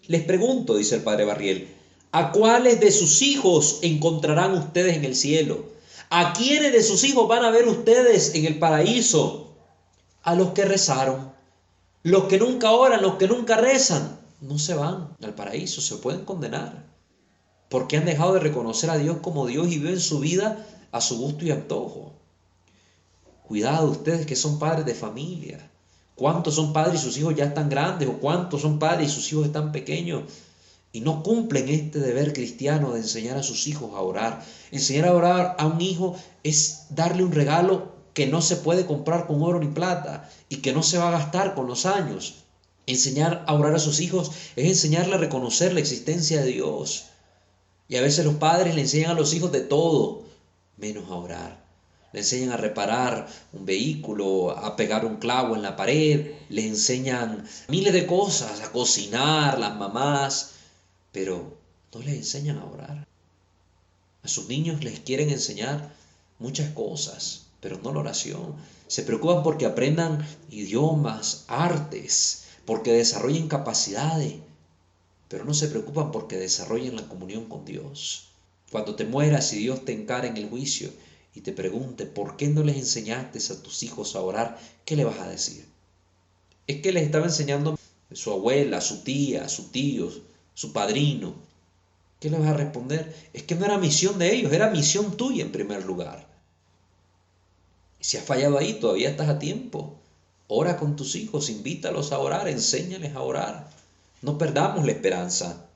Les pregunto, dice el padre Barriel, ¿a cuáles de sus hijos encontrarán ustedes en el cielo? ¿A quiénes de sus hijos van a ver ustedes en el paraíso? A los que rezaron. Los que nunca oran, los que nunca rezan, no se van al paraíso, se pueden condenar. Porque han dejado de reconocer a Dios como Dios y viven su vida a su gusto y antojo. Cuidado ustedes que son padres de familia. ¿Cuántos son padres y sus hijos ya están grandes? ¿O cuántos son padres y sus hijos están pequeños? Y no cumplen este deber cristiano de enseñar a sus hijos a orar. Enseñar a orar a un hijo es darle un regalo que no se puede comprar con oro ni plata y que no se va a gastar con los años. Enseñar a orar a sus hijos es enseñarle a reconocer la existencia de Dios. Y a veces los padres le enseñan a los hijos de todo, menos a orar. Le enseñan a reparar un vehículo, a pegar un clavo en la pared, le enseñan miles de cosas, a cocinar, las mamás, pero no les enseñan a orar. A sus niños les quieren enseñar muchas cosas, pero no la oración. Se preocupan porque aprendan idiomas, artes, porque desarrollen capacidades, pero no se preocupan porque desarrollen la comunión con Dios. Cuando te mueras y Dios te encare en el juicio y te pregunte ¿por qué no les enseñaste a tus hijos a orar? ¿Qué le vas a decir? Es que les estaba enseñando su abuela, su tía, su tío, su padrino. ¿Qué le vas a responder? Es que no era misión de ellos, era misión tuya en primer lugar. Y si has fallado ahí, todavía estás a tiempo. Ora con tus hijos, invítalos a orar, enséñales a orar. No perdamos la esperanza.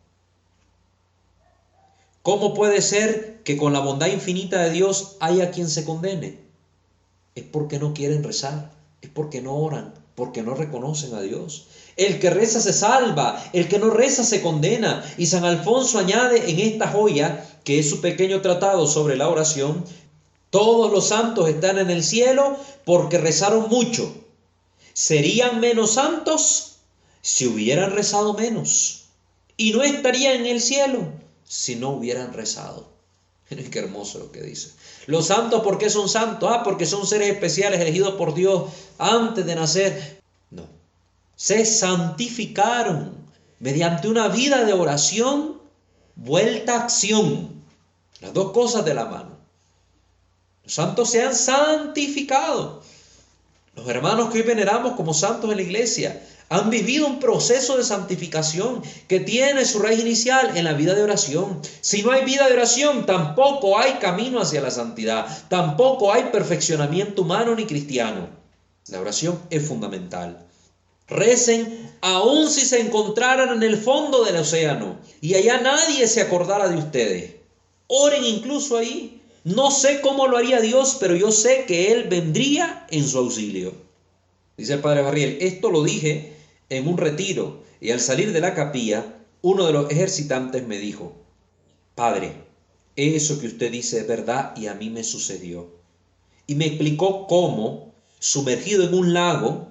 ¿Cómo puede ser que con la bondad infinita de Dios haya quien se condene? Es porque no quieren rezar, es porque no oran, porque no reconocen a Dios. El que reza se salva, el que no reza se condena. Y San Alfonso añade en esta joya, que es su pequeño tratado sobre la oración, todos los santos están en el cielo porque rezaron mucho. Serían menos santos si hubieran rezado menos. Y no estarían en el cielo si no hubieran rezado. Miren qué hermoso lo que dice. Los santos, ¿por qué son santos? Porque son seres especiales elegidos por Dios antes de nacer. No. Se santificaron mediante una vida de oración vuelta a acción. Las dos cosas de la mano. Los santos se han santificado. Los hermanos que hoy veneramos como santos en la iglesia han vivido un proceso de santificación que tiene su raíz inicial en la vida de oración. Si no hay vida de oración, tampoco hay camino hacia la santidad, tampoco hay perfeccionamiento humano ni cristiano. La oración es fundamental. Recen aun si se encontraran en el fondo del océano y allá nadie se acordara de ustedes. Oren incluso ahí. No sé cómo lo haría Dios, pero yo sé que Él vendría en su auxilio. Dice el padre Barriel, esto lo dije en un retiro y al salir de la capilla, uno de los ejercitantes me dijo, Padre, eso que usted dice es verdad y a mí me sucedió. Y me explicó cómo, sumergido en un lago,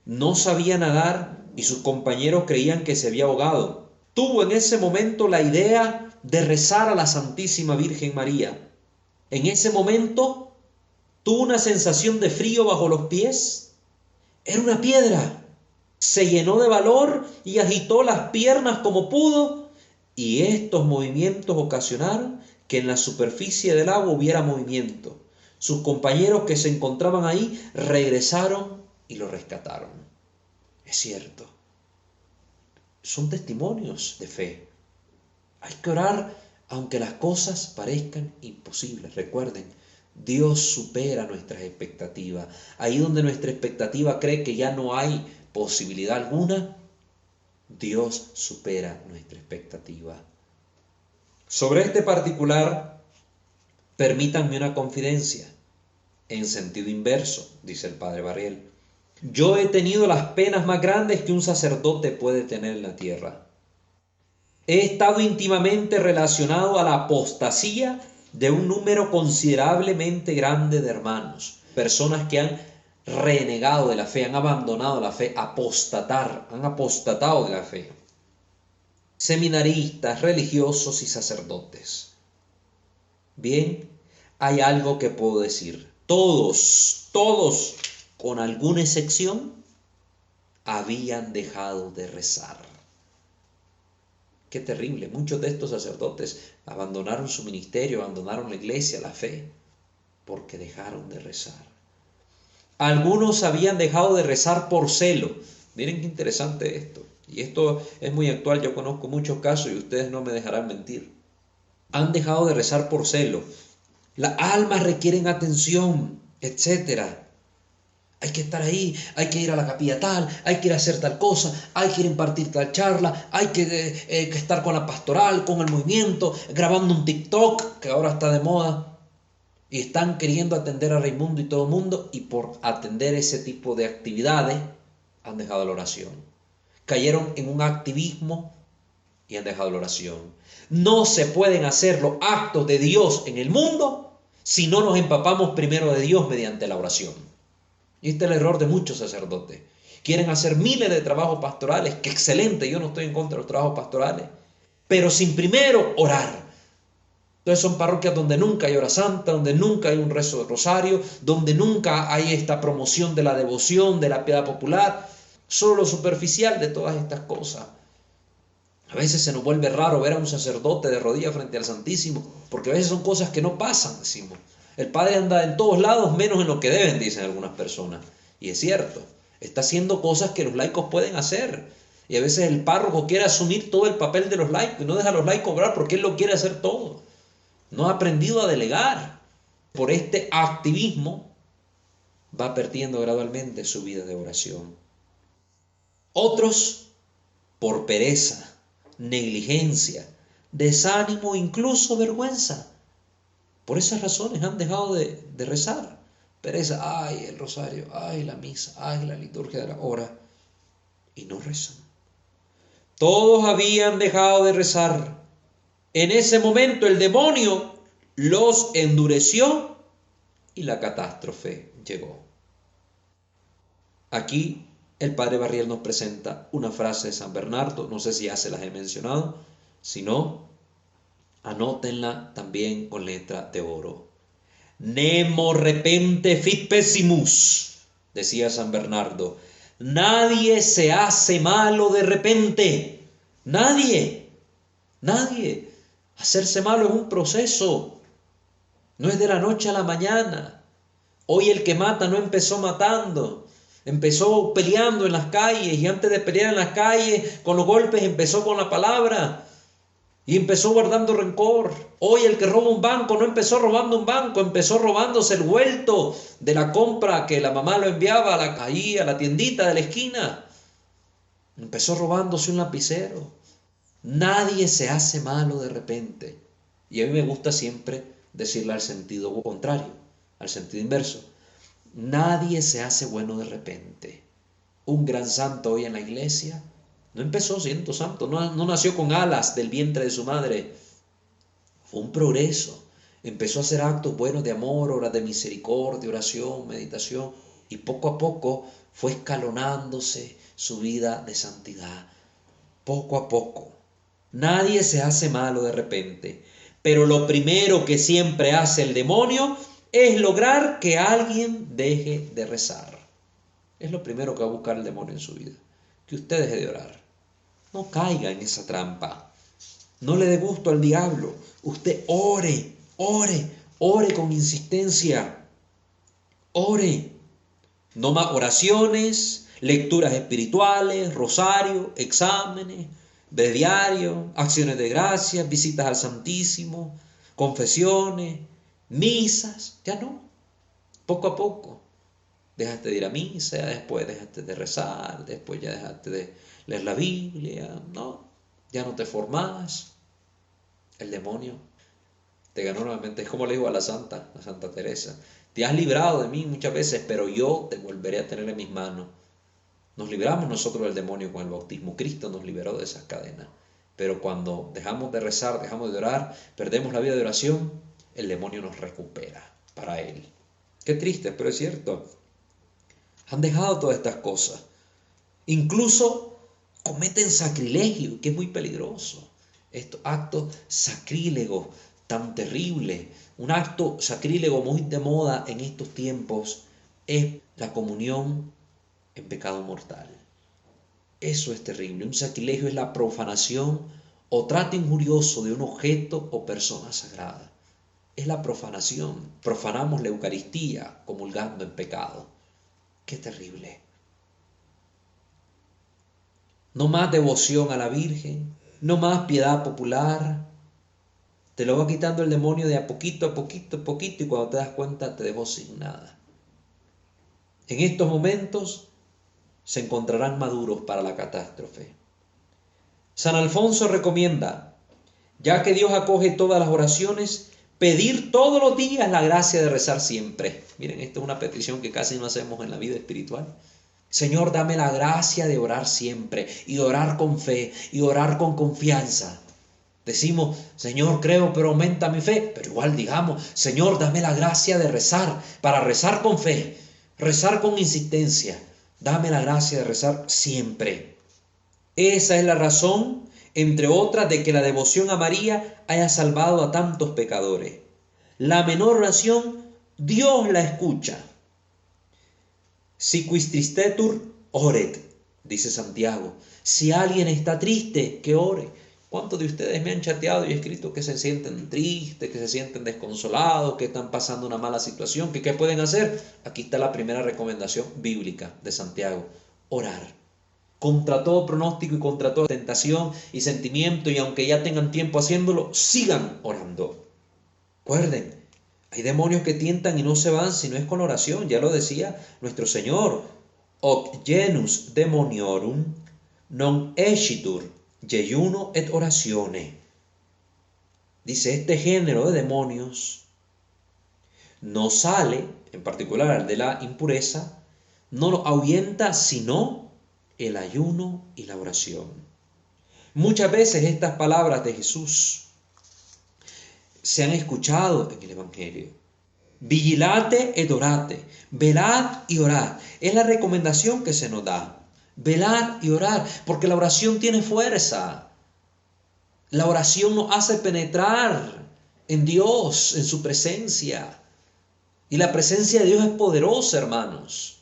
no sabía nadar y sus compañeros creían que se había ahogado. Tuvo en ese momento la idea de rezar a la Santísima Virgen María. En ese momento Tuvo una sensación de frío bajo los pies. Era una piedra. Se llenó de valor y agitó las piernas como pudo, y estos movimientos ocasionaron que en la superficie del agua hubiera movimiento. Sus compañeros que se encontraban ahí regresaron y lo rescataron. Es cierto. Son testimonios de fe. Hay que orar aunque las cosas parezcan imposibles. Recuerden, Dios supera nuestras expectativas. Ahí donde nuestra expectativa cree que ya no hay posibilidad alguna, Dios supera nuestra expectativa. Sobre este particular, permítanme una confidencia en sentido inverso, dice el padre Barriel. Yo he tenido las penas más grandes que un sacerdote puede tener en la tierra. He estado íntimamente relacionado a la apostasía de un número considerablemente grande de hermanos, personas que han renegado de la fe, han abandonado la fe, han apostatado de la fe. Seminaristas, religiosos y sacerdotes. Bien, hay algo que puedo decir. Todos, con alguna excepción, habían dejado de rezar. Qué terrible. Muchos de estos sacerdotes abandonaron su ministerio, abandonaron la iglesia, la fe, porque dejaron de rezar. Algunos habían dejado de rezar por celo. Miren qué interesante esto. Y esto es muy actual. Yo conozco muchos casos y ustedes no me dejarán mentir. Han dejado de rezar por celo. Las almas requieren atención, etcétera. Hay que estar ahí, hay que ir a la capilla tal, hay que ir a hacer tal cosa, hay que ir a impartir tal charla, hay que estar con la pastoral, con el movimiento, grabando un TikTok, que ahora está de moda. Y están queriendo atender a Raimundo y todo el mundo, y por atender ese tipo de actividades han dejado la oración. Cayeron en un activismo y han dejado la oración. No se pueden hacer los actos de Dios en el mundo si no nos empapamos primero de Dios mediante la oración. Y este es el error de muchos sacerdotes. Quieren hacer miles de trabajos pastorales, que excelente, yo no estoy en contra de los trabajos pastorales, pero sin primero orar. Entonces son parroquias donde nunca hay hora santa, donde nunca hay un rezo de rosario, donde nunca hay esta promoción de la devoción, de la piedad popular, solo lo superficial de todas estas cosas. A veces se nos vuelve raro ver a un sacerdote de rodillas frente al Santísimo, porque a veces son cosas que no pasan, decimos. El Padre anda en todos lados menos en lo que deben, dicen algunas personas. Y es cierto, está haciendo cosas que los laicos pueden hacer. Y a veces el párroco quiere asumir todo el papel de los laicos y no deja a los laicos obrar porque él lo quiere hacer todo. No ha aprendido a delegar. Por este activismo va perdiendo gradualmente su vida de oración. Otros, por pereza, negligencia, desánimo, incluso vergüenza. Por esas razones han dejado de rezar. Pereza, ay, el rosario, ay, la misa, ay, la liturgia de la hora. Y no rezan. Todos habían dejado de rezar. En ese momento el demonio los endureció y la catástrofe llegó. Aquí el padre Barriel nos presenta una frase de San Bernardo, no sé si ya se las he mencionado, si no, anótenla también con letra de oro. Nemo repente fit pessimus, decía San Bernardo. Nadie se hace malo de repente. Nadie. Hacerse malo es un proceso. No es de la noche a la mañana. Hoy el que mata no empezó matando. Empezó peleando en las calles y antes de pelear en las calles con los golpes empezó con la palabra. Y empezó guardando rencor. Hoy el que roba un banco no empezó robando un banco, empezó robándose el vuelto de la compra que la mamá lo enviaba ahí a la tiendita de la esquina. Empezó robándose un lapicero. Nadie se hace malo de repente. Y a mí me gusta siempre decirle al sentido contrario, al sentido inverso. Nadie se hace bueno de repente. Un gran santo hoy en la iglesia no empezó siendo santo, no nació con alas del vientre de su madre. Fue un progreso. Empezó a hacer actos buenos de amor, obras de misericordia, oración, meditación. Y poco a poco fue escalonándose su vida de santidad. Poco a poco. Nadie se hace malo de repente. Pero lo primero que siempre hace el demonio es lograr que alguien deje de rezar. Es lo primero que va a buscar el demonio en su vida, que usted deje de orar. No caiga en esa trampa. No le dé gusto al diablo. Usted ore, ore, ore con insistencia. Ore. No más oraciones, lecturas espirituales, rosario, exámenes, breviario, acciones de gracias, visitas al Santísimo, confesiones, misas. Ya no. Poco a poco. Dejaste de ir a misa, después dejaste de rezar, después ya dejaste de leer la Biblia, no, ya no te formás. El demonio te ganó nuevamente. Es como le digo a Santa Teresa, te has librado de mí muchas veces, pero yo te volveré a tener en mis manos. Nos libramos nosotros del demonio con el bautismo. Cristo nos liberó de esas cadenas. Pero cuando dejamos de rezar, dejamos de orar, perdemos la vida de oración, el demonio nos recupera para él. Qué triste, pero es cierto. Han dejado todas estas cosas. Incluso cometen sacrilegio, que es muy peligroso. Estos actos sacrílegos tan terribles. Un acto sacrílego muy de moda en estos tiempos es la comunión en pecado mortal. Eso es terrible. Un sacrilegio es la profanación o trato injurioso de un objeto o persona sagrada. Es la profanación. Profanamos la Eucaristía comulgando en pecado. ¡Qué terrible! No más devoción a la Virgen, no más piedad popular. Te lo va quitando el demonio de a poquito, a poquito, a poquito, y cuando te das cuenta te dejó sin nada. En estos momentos se encontrarán maduros para la catástrofe. San Alfonso recomienda, ya que Dios acoge todas las oraciones, pedir todos los días la gracia de rezar siempre. Miren, esta es una petición que casi no hacemos en la vida espiritual. Señor, dame la gracia de orar siempre, y orar con fe, y orar con confianza. Decimos, Señor, creo, pero aumenta mi fe. Pero igual digamos, Señor, dame la gracia de rezar, para rezar con fe, rezar con insistencia. Dame la gracia de rezar siempre. Esa es la razón, entre otras, de que la devoción a María haya salvado a tantos pecadores. La menor oración, Dios la escucha. Si quis tristetur, oret, dice Santiago. Si alguien está triste, que ore. ¿Cuántos de ustedes me han chateado y escrito que se sienten tristes, que se sienten desconsolados, que están pasando una mala situación, que qué pueden hacer? Aquí está la primera recomendación bíblica de Santiago: orar. Contra todo pronóstico y contra toda tentación y sentimiento, y aunque ya tengan tiempo haciéndolo, sigan orando. Recuerden, hay demonios que tientan y no se van si no es con oración. Ya lo decía nuestro Señor. Hoc genus demoniorum non escitur jejunum et oratione. Dice, este género de demonios no sale, en particular el de la impureza, no lo ahuyenta sino el ayuno y la oración. Muchas veces estas palabras de Jesús se han escuchado en el Evangelio. Vigilate et orate, velad y orad. Es la recomendación que se nos da. Velar y orar, porque la oración tiene fuerza. La oración nos hace penetrar en Dios, en su presencia. Y la presencia de Dios es poderosa, hermanos.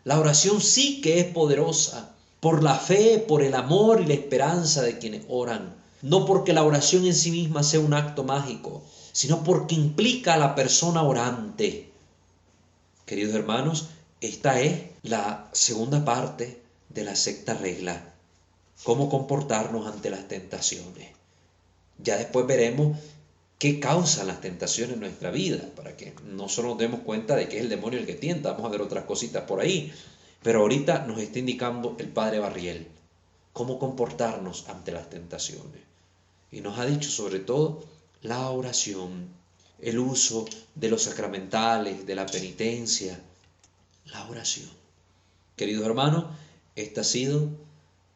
La oración sí que es poderosa, por la fe, por el amor y la esperanza de quienes oran. No porque la oración en sí misma sea un acto mágico, sino porque implica a la persona orante. Queridos hermanos, esta es la segunda parte de la sexta regla: cómo comportarnos ante las tentaciones. Ya después veremos qué causan las tentaciones en nuestra vida, para que no solo nos demos cuenta de que es el demonio el que tienta. Vamos a ver otras cositas por ahí, pero ahorita nos está indicando el Padre Barriel cómo comportarnos ante las tentaciones, y nos ha dicho sobre todo la oración, el uso de los sacramentales, de la penitencia, la oración. Queridos hermanos, esta ha sido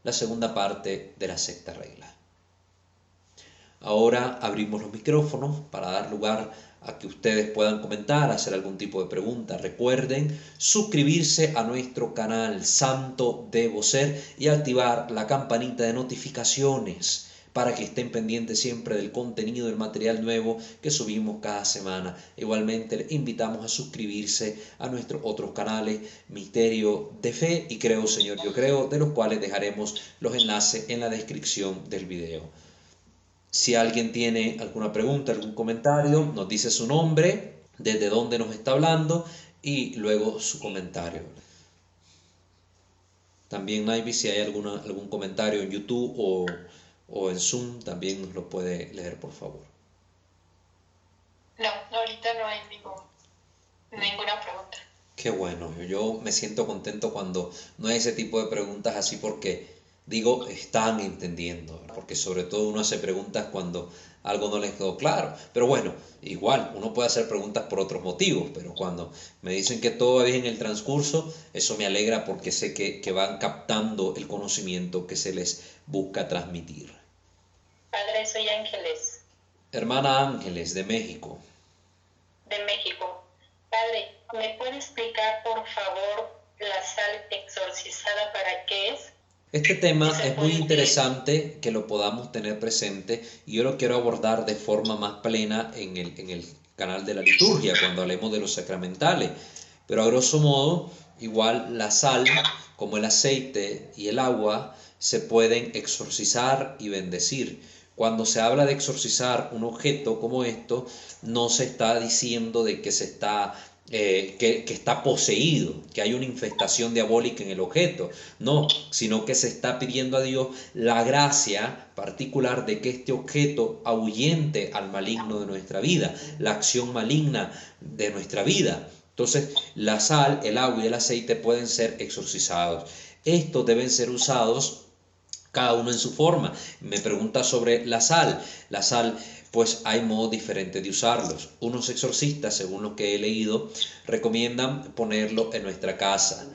la segunda parte de la sexta regla. Ahora abrimos los micrófonos para dar lugar a que ustedes puedan comentar, hacer algún tipo de pregunta. Recuerden suscribirse a nuestro canal Santo Debo Ser y activar la campanita de notificaciones para que estén pendientes siempre del contenido, del material nuevo que subimos cada semana. Igualmente les invitamos a suscribirse a nuestros otros canales, Misterio de Fe y Creo Señor Yo Creo, de los cuales dejaremos los enlaces en la descripción del video. Si alguien tiene alguna pregunta, algún comentario, nos dice su nombre, desde dónde nos está hablando y luego su comentario. También, Naivi, si hay algún comentario en YouTube o en Zoom, también nos lo puede leer, por favor. No, ahorita no hay ninguna pregunta. Qué bueno, yo me siento contento cuando no hay ese tipo de preguntas así porque digo, están entendiendo, porque sobre todo uno hace preguntas cuando algo no les quedó claro. Pero bueno, igual, uno puede hacer preguntas por otros motivos, pero cuando me dicen que todo va bien en el transcurso, eso me alegra porque sé que van captando el conocimiento que se les busca transmitir. Padre, soy Ángeles. Hermana Ángeles, de México. De México. Padre, ¿me puede explicar, por favor, la sal exorcizada para qué es? Este tema es muy interesante que lo podamos tener presente y yo lo quiero abordar de forma más plena en el canal de la liturgia, cuando hablemos de los sacramentales. Pero a grosso modo, igual la sal, como el aceite y el agua, se pueden exorcizar y bendecir. Cuando se habla de exorcizar un objeto como esto, no se está diciendo de que se está que está poseído, que hay una infestación diabólica en el objeto, no, sino que se está pidiendo a Dios la gracia particular de que este objeto ahuyente al maligno de nuestra vida, la acción maligna de nuestra vida. Entonces, la sal, el agua y el aceite pueden ser exorcizados. Estos deben ser usados cada uno en su forma. Me pregunta sobre la sal. La sal, pues hay modos diferentes de usarlos. Unos exorcistas, según lo que he leído, recomiendan ponerlo en nuestra casa.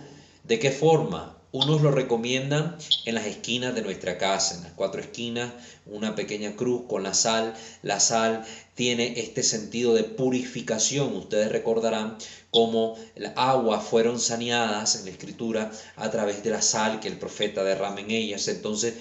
¿De qué forma? Unos lo recomiendan en las esquinas de nuestra casa, en las 4 esquinas, una pequeña cruz con la sal. La sal tiene este sentido de purificación. Ustedes recordarán cómo las aguas fueron saneadas en la Escritura a través de la sal que el profeta derrama en ellas. Entonces,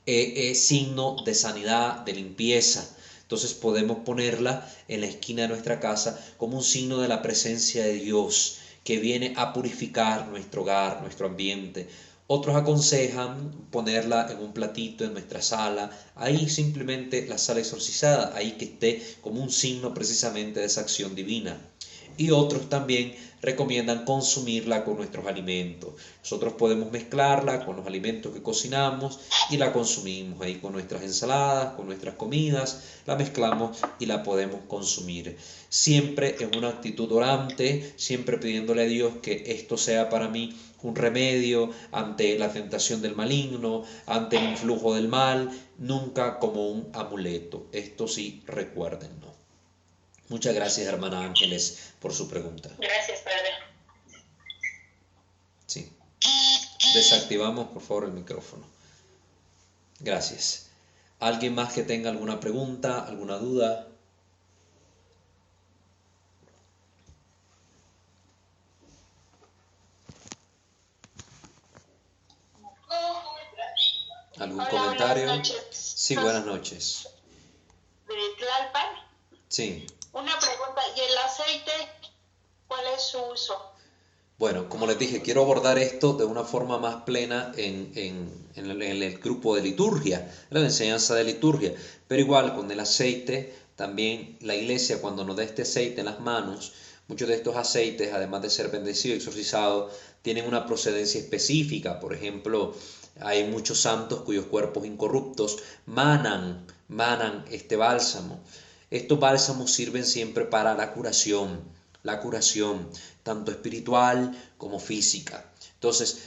es signo de sanidad, de limpieza. Entonces podemos ponerla en la esquina de nuestra casa como un signo de la presencia de Dios que viene a purificar nuestro hogar, nuestro ambiente. Otros aconsejan ponerla en un platito en nuestra sala, ahí simplemente la sal exorcizada, ahí que esté como un signo precisamente de esa acción divina. Y otros también recomiendan consumirla con nuestros alimentos. Nosotros podemos mezclarla con los alimentos que cocinamos y la consumimos ahí con nuestras ensaladas, con nuestras comidas, la mezclamos y la podemos consumir. Siempre en una actitud orante, siempre pidiéndole a Dios que esto sea para mí un remedio ante la tentación del maligno, ante el influjo del mal, nunca como un amuleto. Esto sí, recuérdenlo. Muchas gracias, hermana Ángeles, por su pregunta. Gracias, Padre. Sí. Desactivamos, por favor, el micrófono. Gracias. ¿Alguien más que tenga alguna pregunta, alguna duda? ¿Algún Hola, comentario? buenas noches. Sí, buenas noches. De Tlalpan. Sí. Una pregunta, ¿y el aceite cuál es su uso? Bueno, como les dije, quiero abordar esto de una forma más plena en el grupo de liturgia, la enseñanza de liturgia. Pero igual, con el aceite, también la iglesia cuando nos da este aceite en las manos, muchos de estos aceites, además de ser bendecidos y exorcizados, tienen una procedencia específica. Por ejemplo, hay muchos santos cuyos cuerpos incorruptos manan este bálsamo. Estos bálsamos sirven siempre para la curación, tanto espiritual como física. Entonces,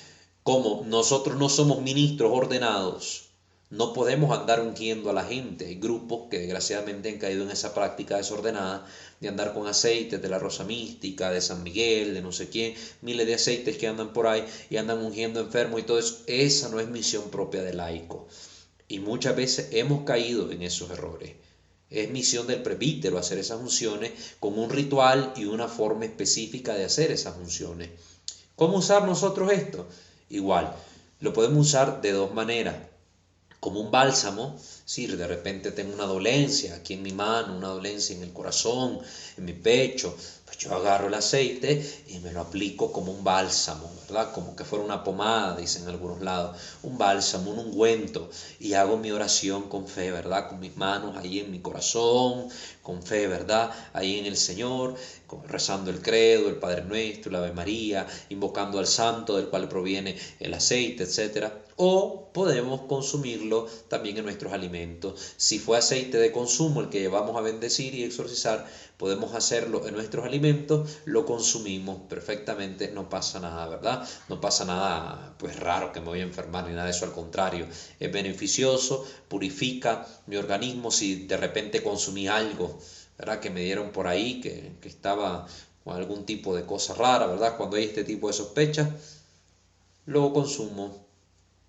como nosotros no somos ministros ordenados, no podemos andar ungiendo a la gente. Hay grupos que desgraciadamente han caído en esa práctica desordenada de andar con aceites de la rosa mística, de San Miguel, de no sé quién, miles de aceites que andan por ahí y andan ungiendo enfermos y todo eso. Esa no es misión propia del laico. Y muchas veces hemos caído en esos errores. Es misión del presbítero hacer esas unciones con un ritual y una forma específica de hacer esas unciones. ¿Cómo usar nosotros esto? Igual, lo podemos usar de dos maneras. como un bálsamo. Si de repente tengo una dolencia aquí en mi mano, una dolencia en el corazón, en mi pecho, pues yo agarro el aceite y me lo aplico como un bálsamo, ¿verdad? Como que fuera una pomada, dicen en algunos lados, un bálsamo, un ungüento, y hago mi oración con fe, ¿verdad? Con mis manos ahí en mi corazón, con fe, ¿verdad? Ahí en el Señor, rezando el credo, el Padre Nuestro, la Ave María, invocando al Santo del cual proviene el aceite, etcétera. O podemos consumirlo también en nuestros alimentos. Si fue aceite de consumo el que llevamos a bendecir y exorcizar, podemos hacerlo en nuestros alimentos, lo consumimos perfectamente, no pasa nada, ¿verdad? No pasa nada, pues raro que me voy a enfermar ni nada de eso, al contrario, es beneficioso, purifica mi organismo. Si de repente consumí algo, ¿verdad? Que me dieron por ahí, que estaba con algún tipo de cosa rara, ¿verdad? Cuando hay este tipo de sospechas, lo consumo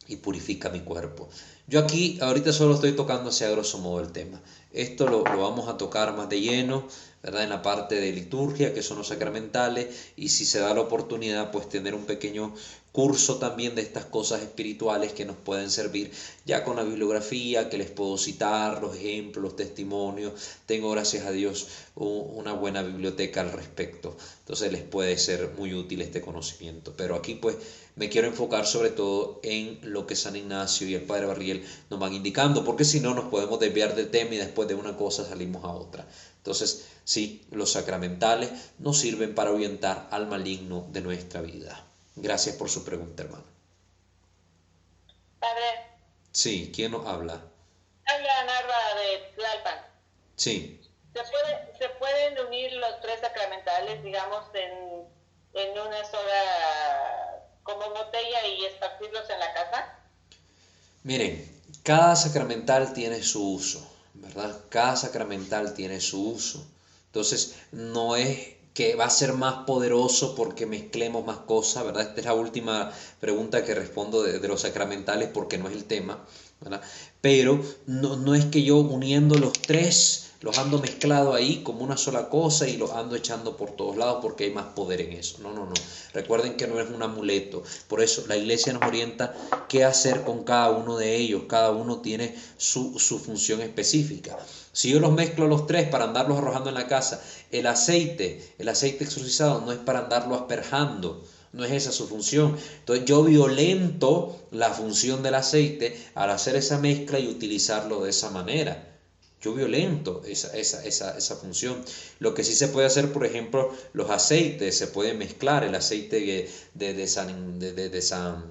y purifica mi cuerpo. Yo aquí ahorita solo estoy tocando así a grosso modo el tema. Esto lo vamos a tocar más de lleno, ¿verdad? En la parte de liturgia, que son los sacramentales, y si se da la oportunidad, pues tener un pequeño curso también de estas cosas espirituales que nos pueden servir, ya con la bibliografía que les puedo citar, los ejemplos, los testimonios. Tengo, gracias a Dios, una buena biblioteca al respecto, entonces les puede ser muy útil este conocimiento. Pero aquí pues me quiero enfocar sobre todo en lo que San Ignacio y el Padre Barriel nos van indicando, porque si no nos podemos desviar del tema y después de una cosa salimos a otra. Entonces, sí, los sacramentales nos sirven para ahuyentar al maligno de nuestra vida. Gracias por su pregunta, hermano. Padre, Sí, ¿quién nos habla? habla Narva de Tlalpan. Sí. ¿Se pueden unir los tres sacramentales, digamos, en una sola como botella y esparcirlos en la casa? Miren, cada sacramental tiene su uso, ¿verdad? Cada sacramental tiene su uso. Entonces, no es que va a ser más poderoso porque mezclemos más cosas, ¿verdad? Esta es la última pregunta que respondo de los sacramentales, porque no es el tema, ¿verdad? Pero no es que yo uniendo los tres los ando mezclado ahí como una sola cosa y los ando echando por todos lados porque hay más poder en eso. No, no, no. Recuerden que no es un amuleto. Por eso la Iglesia nos orienta qué hacer con cada uno de ellos. Cada uno tiene su función específica. Si yo los mezclo los tres para andarlos arrojando en la casa, el aceite exorcizado no es para andarlo asperjando. No es esa su función. Entonces yo violento la función del aceite al hacer esa mezcla y utilizarlo de esa manera. Yo violento esa función. Lo que sí se puede hacer, por ejemplo, los aceites, se puede mezclar el aceite de San,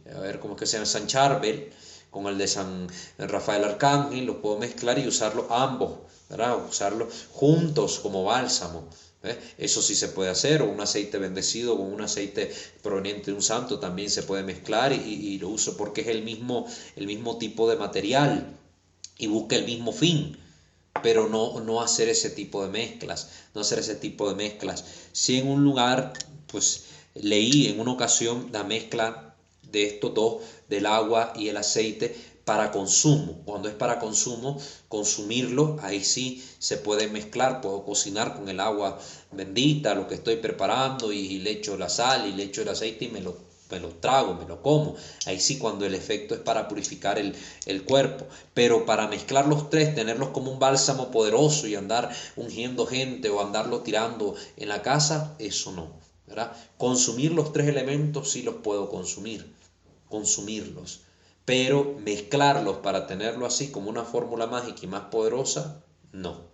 a ver, ¿cómo es que se llama? San Charbel, con el de San Rafael Arcángel, los puedo mezclar y usarlos ambos, ¿verdad? Usarlos juntos como bálsamo. Eso sí se puede hacer, o un aceite bendecido con un aceite proveniente de un santo también se puede mezclar y lo uso porque es el mismo tipo de material y busca el mismo fin, pero no hacer ese tipo de mezclas, no hacer ese tipo de mezclas. Si en un lugar, pues leí en una ocasión la mezcla de estos dos, del agua y el aceite, para consumo. Cuando es para consumo, consumirlo, ahí sí se puede mezclar. Puedo cocinar con el agua bendita, lo que estoy preparando, y le echo la sal y le echo el aceite y me lo trago, me lo como. Ahí sí, cuando el efecto es para purificar el cuerpo. Pero para mezclar los tres, tenerlos como un bálsamo poderoso y andar ungiendo gente o andarlo tirando en la casa, eso no, ¿verdad? Consumir los tres elementos sí los puedo consumirlos. Pero mezclarlos para tenerlo así como una fórmula mágica y más poderosa, no.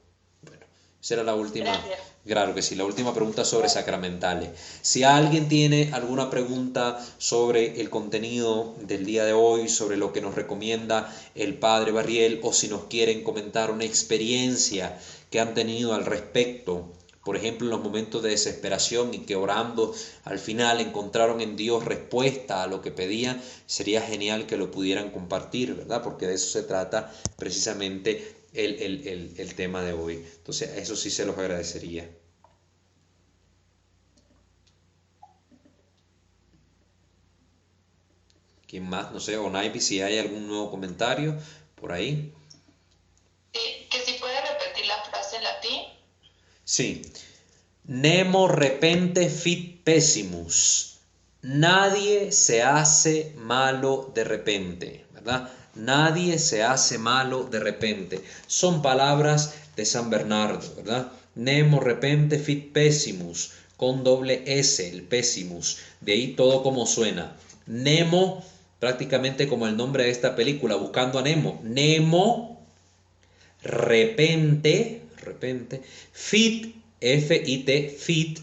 Bueno, esa era la última. Gracias. Claro que sí, la última pregunta sobre sacramentales. Si alguien tiene alguna pregunta sobre el contenido del día de hoy, sobre lo que nos recomienda el Padre Barriel, o si nos quieren comentar una experiencia que han tenido al respecto, por ejemplo, en los momentos de desesperación y que orando al final encontraron en Dios respuesta a lo que pedían, sería genial que lo pudieran compartir, ¿verdad? Porque de eso se trata precisamente el tema de hoy. Entonces, eso sí se los agradecería. ¿Quién más? No sé, Onaipi, si hay algún nuevo comentario por ahí. Sí, que si puede repetir la frase en latín. Sí. Nemo repente fit pessimus. Nadie se hace malo de repente, ¿verdad? Nadie se hace malo de repente. Son palabras de San Bernardo, ¿verdad? Nemo repente fit pessimus, con doble S, el pessimus. De ahí todo como suena. Nemo, prácticamente como el nombre de esta película, Buscando a Nemo. Nemo, repente, fit, F-I-T, fit,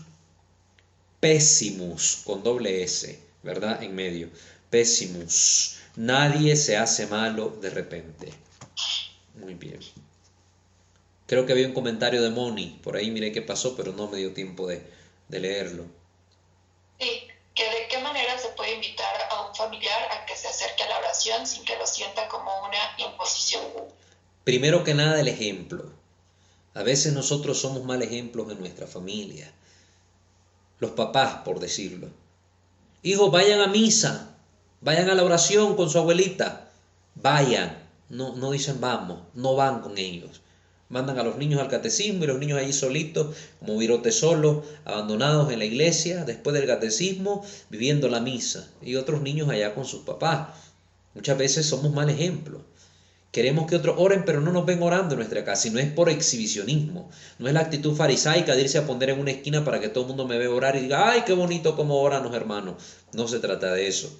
pessimus, con doble S, ¿verdad? En medio. Pessimus. Nadie se hace malo de repente. Muy bien. Creo que había un comentario de Moni. Por ahí miré qué pasó, pero no me dio tiempo de leerlo. Sí, que de qué manera se puede invitar a un familiar a que se acerque a la oración sin que lo sienta como una imposición. Primero que nada, el ejemplo. A veces nosotros somos mal ejemplos en nuestra familia. Los papás, por decirlo. Hijos, vayan a misa. Vayan a la oración con su abuelita. Vayan. No dicen vamos. No van con ellos. Mandan a los niños al catecismo y los niños allí solitos, como virotes solos, abandonados en la iglesia, después del catecismo, viviendo la misa. Y otros niños allá con sus papás. Muchas veces somos mal ejemplo. Queremos que otros oren, pero no nos ven orando en nuestra casa. Y no es por exhibicionismo. No es la actitud farisaica de irse a poner en una esquina para que todo el mundo me vea orar y diga, ¡ay, qué bonito cómo oran los hermanos! No se trata de eso.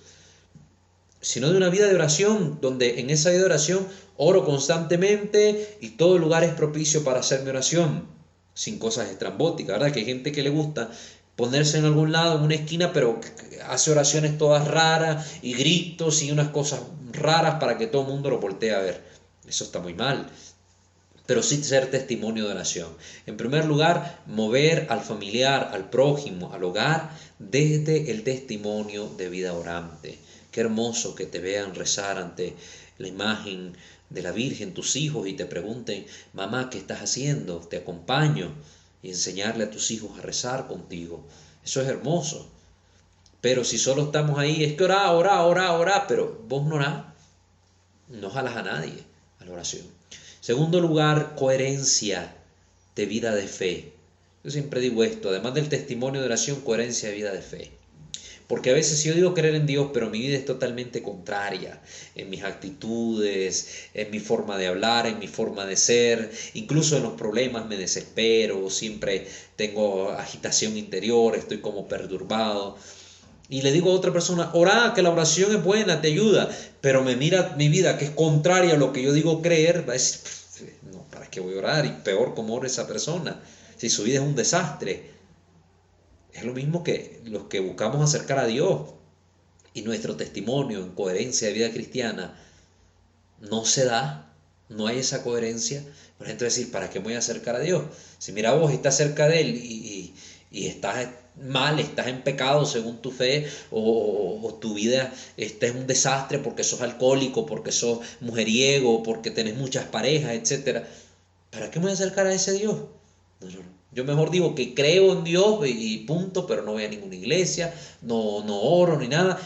Sino de una vida de oración, donde en esa vida de oración oro constantemente y todo lugar es propicio para hacer mi oración, sin cosas estrambóticas, ¿verdad? Que hay gente que le gusta ponerse en algún lado, en una esquina, pero hace oraciones todas raras y gritos y unas cosas raras para que todo el mundo lo voltee a ver. Eso está muy mal. Pero sí ser testimonio de oración. En primer lugar, mover al familiar, al prójimo, al hogar, desde el testimonio de vida orante. Qué hermoso que te vean rezar ante la imagen de la Virgen, tus hijos, y te pregunten, mamá, ¿qué estás haciendo? Te acompaño, y enseñarle a tus hijos a rezar contigo. Eso es hermoso. Pero si solo estamos ahí, es que orá, pero vos no orás, no jalas a nadie a la oración. Segundo lugar, coherencia de vida de fe. Yo siempre digo esto, además del testimonio de oración, coherencia de vida de fe. Porque a veces yo digo creer en Dios, pero mi vida es totalmente contraria en mis actitudes, en mi forma de hablar, en mi forma de ser. Incluso en los problemas me desespero, siempre tengo agitación interior, estoy como perturbado. Y le digo a otra persona, orá, que la oración es buena, te ayuda. Pero me mira mi vida, que es contraria a lo que yo digo creer, va a decir, no, ¿para qué voy a orar? Y peor como ora esa persona, si su vida es un desastre. Es lo mismo que los que buscamos acercar a Dios y nuestro testimonio en coherencia de vida cristiana no se da, no hay esa coherencia. Por ejemplo, decir, ¿para qué me voy a acercar a Dios? Si mira vos estás cerca de Él y estás mal, estás en pecado según tu fe, o tu vida está en un desastre porque sos alcohólico, porque sos mujeriego, porque tenés muchas parejas, etc. ¿Para qué me voy a acercar a ese Dios? No. Yo mejor digo que creo en Dios y punto, pero no voy a ninguna iglesia, no oro ni nada.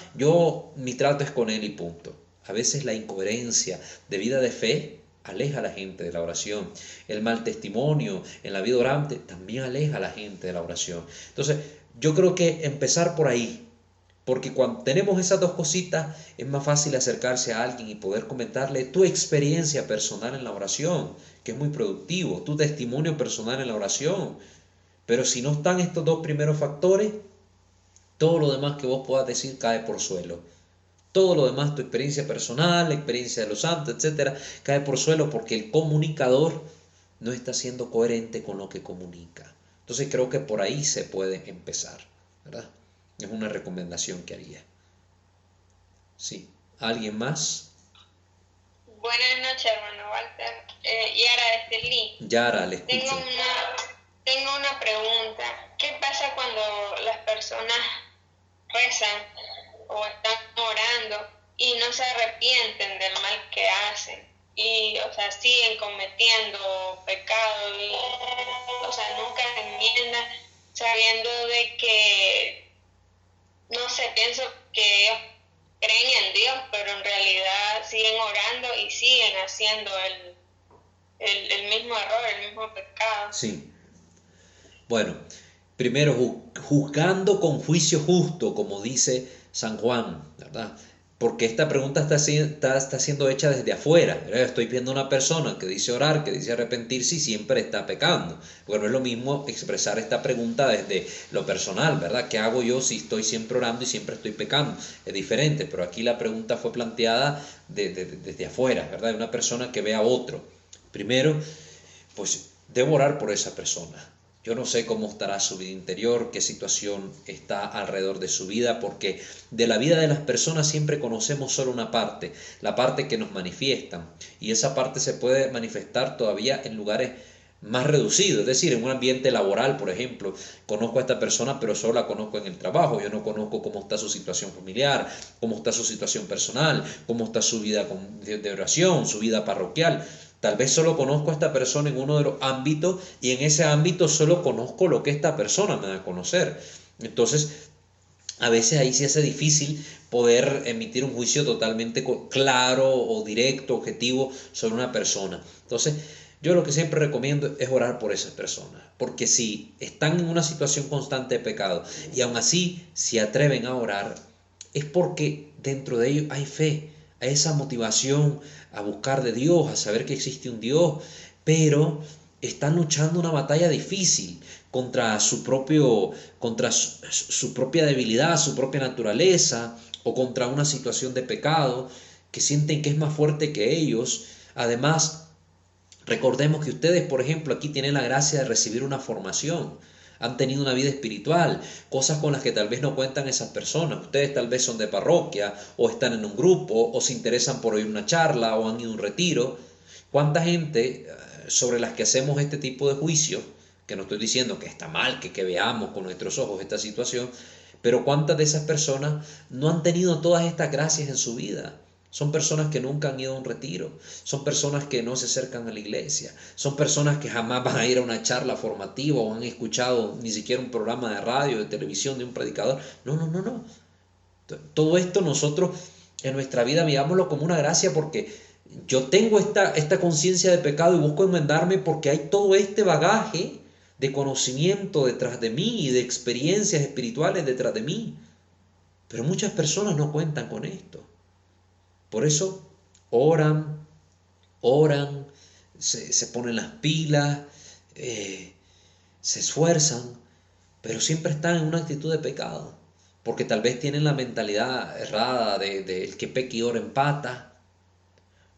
Mi trato es con Él y punto. A veces la incoherencia de vida de fe aleja a la gente de la oración. El mal testimonio en la vida orante también aleja a la gente de la oración. Entonces, yo creo que empezar por ahí, porque cuando tenemos esas dos cositas es más fácil acercarse a alguien y poder comentarle tu experiencia personal en la oración, que es muy productivo, tu testimonio personal en la oración. Pero si no están estos dos primeros factores, todo lo demás que vos puedas decir cae por suelo. Todo lo demás, tu experiencia personal, la experiencia de los santos, etcétera, cae por suelo porque el comunicador no está siendo coherente con lo que comunica. Entonces creo que por ahí se puede empezar, ¿verdad? Es una recomendación que haría. Sí. ¿Alguien más? Buenas noches, hermano Walter. Yara de Estelí. Yara, le escucho. Tengo una pregunta. ¿Qué pasa cuando las personas rezan o están orando y no se arrepienten del mal que hacen? Y, siguen cometiendo pecado y, nunca enmiendan, sabiendo de que, no sé, pienso que ellos creen en Dios, pero en realidad siguen orando y siguen haciendo el mismo error, el mismo pecado. Sí. Bueno, primero, juzgando con juicio justo, como dice San Juan, ¿verdad? porque esta pregunta está siendo hecha desde afuera. Estoy viendo a una persona que dice orar, que dice arrepentirse y siempre está pecando. Porque no es lo mismo expresar esta pregunta desde lo personal, ¿verdad? ¿Qué hago yo si estoy siempre orando y siempre estoy pecando? Es diferente, pero aquí la pregunta fue planteada desde afuera, ¿verdad? De una persona que ve a otro. Primero, pues debo orar por esa persona. Yo no sé cómo estará su vida interior, qué situación está alrededor de su vida, porque de la vida de las personas siempre conocemos solo una parte, la parte que nos manifiestan. Y esa parte se puede manifestar todavía en lugares más reducidos, es decir, en un ambiente laboral, por ejemplo. Conozco a esta persona, pero solo la conozco en el trabajo. Yo no conozco cómo está su situación familiar, cómo está su situación personal, cómo está su vida de oración, su vida parroquial. Tal vez solo conozco a esta persona en uno de los ámbitos y en ese ámbito solo conozco lo que esta persona me da a conocer. Entonces, a veces ahí se hace difícil poder emitir un juicio totalmente claro o directo, objetivo sobre una persona. Entonces, yo lo que siempre recomiendo es orar por esas personas, porque si están en una situación constante de pecado y aún así se atreven a orar, es porque dentro de ellos hay fe, hay esa motivación a buscar de Dios, a saber que existe un Dios, pero están luchando una batalla difícil contra su propia debilidad, su propia naturaleza, o contra una situación de pecado que sienten que es más fuerte que ellos. Además, recordemos que ustedes, por ejemplo, aquí tienen la gracia de recibir una formación. Han tenido una vida espiritual, cosas con las que tal vez no cuentan esas personas. Ustedes tal vez son de parroquia, o están en un grupo, o se interesan por oír una charla, o han ido a un retiro. ¿Cuánta gente sobre las que hacemos este tipo de juicios, que no estoy diciendo que está mal, que veamos con nuestros ojos esta situación, pero cuántas de esas personas no han tenido todas estas gracias en su vida? Son personas que nunca han ido a un retiro, son personas que no se acercan a la iglesia, son personas que jamás van a ir a una charla formativa o han escuchado ni siquiera un programa de radio, de televisión, de un predicador. No. Todo esto nosotros en nuestra vida veámoslo como una gracia, porque yo tengo esta conciencia de pecado y busco enmendarme porque hay todo este bagaje de conocimiento detrás de mí y de experiencias espirituales detrás de mí. Pero muchas personas no cuentan con esto. Por eso oran, se ponen las pilas, se esfuerzan, pero siempre están en una actitud de pecado, porque tal vez tienen la mentalidad errada de el que peca y ora empata,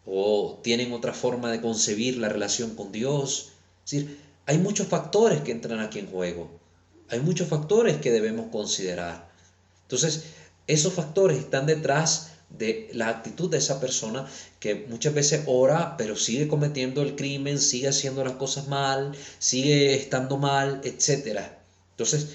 o tienen otra forma de concebir la relación con Dios. Es decir, hay muchos factores que entran aquí en juego, hay muchos factores que debemos considerar. Entonces, esos factores están detrás de la actitud de esa persona que muchas veces ora, pero sigue cometiendo el crimen, sigue haciendo las cosas mal, sigue estando mal, etc. Entonces,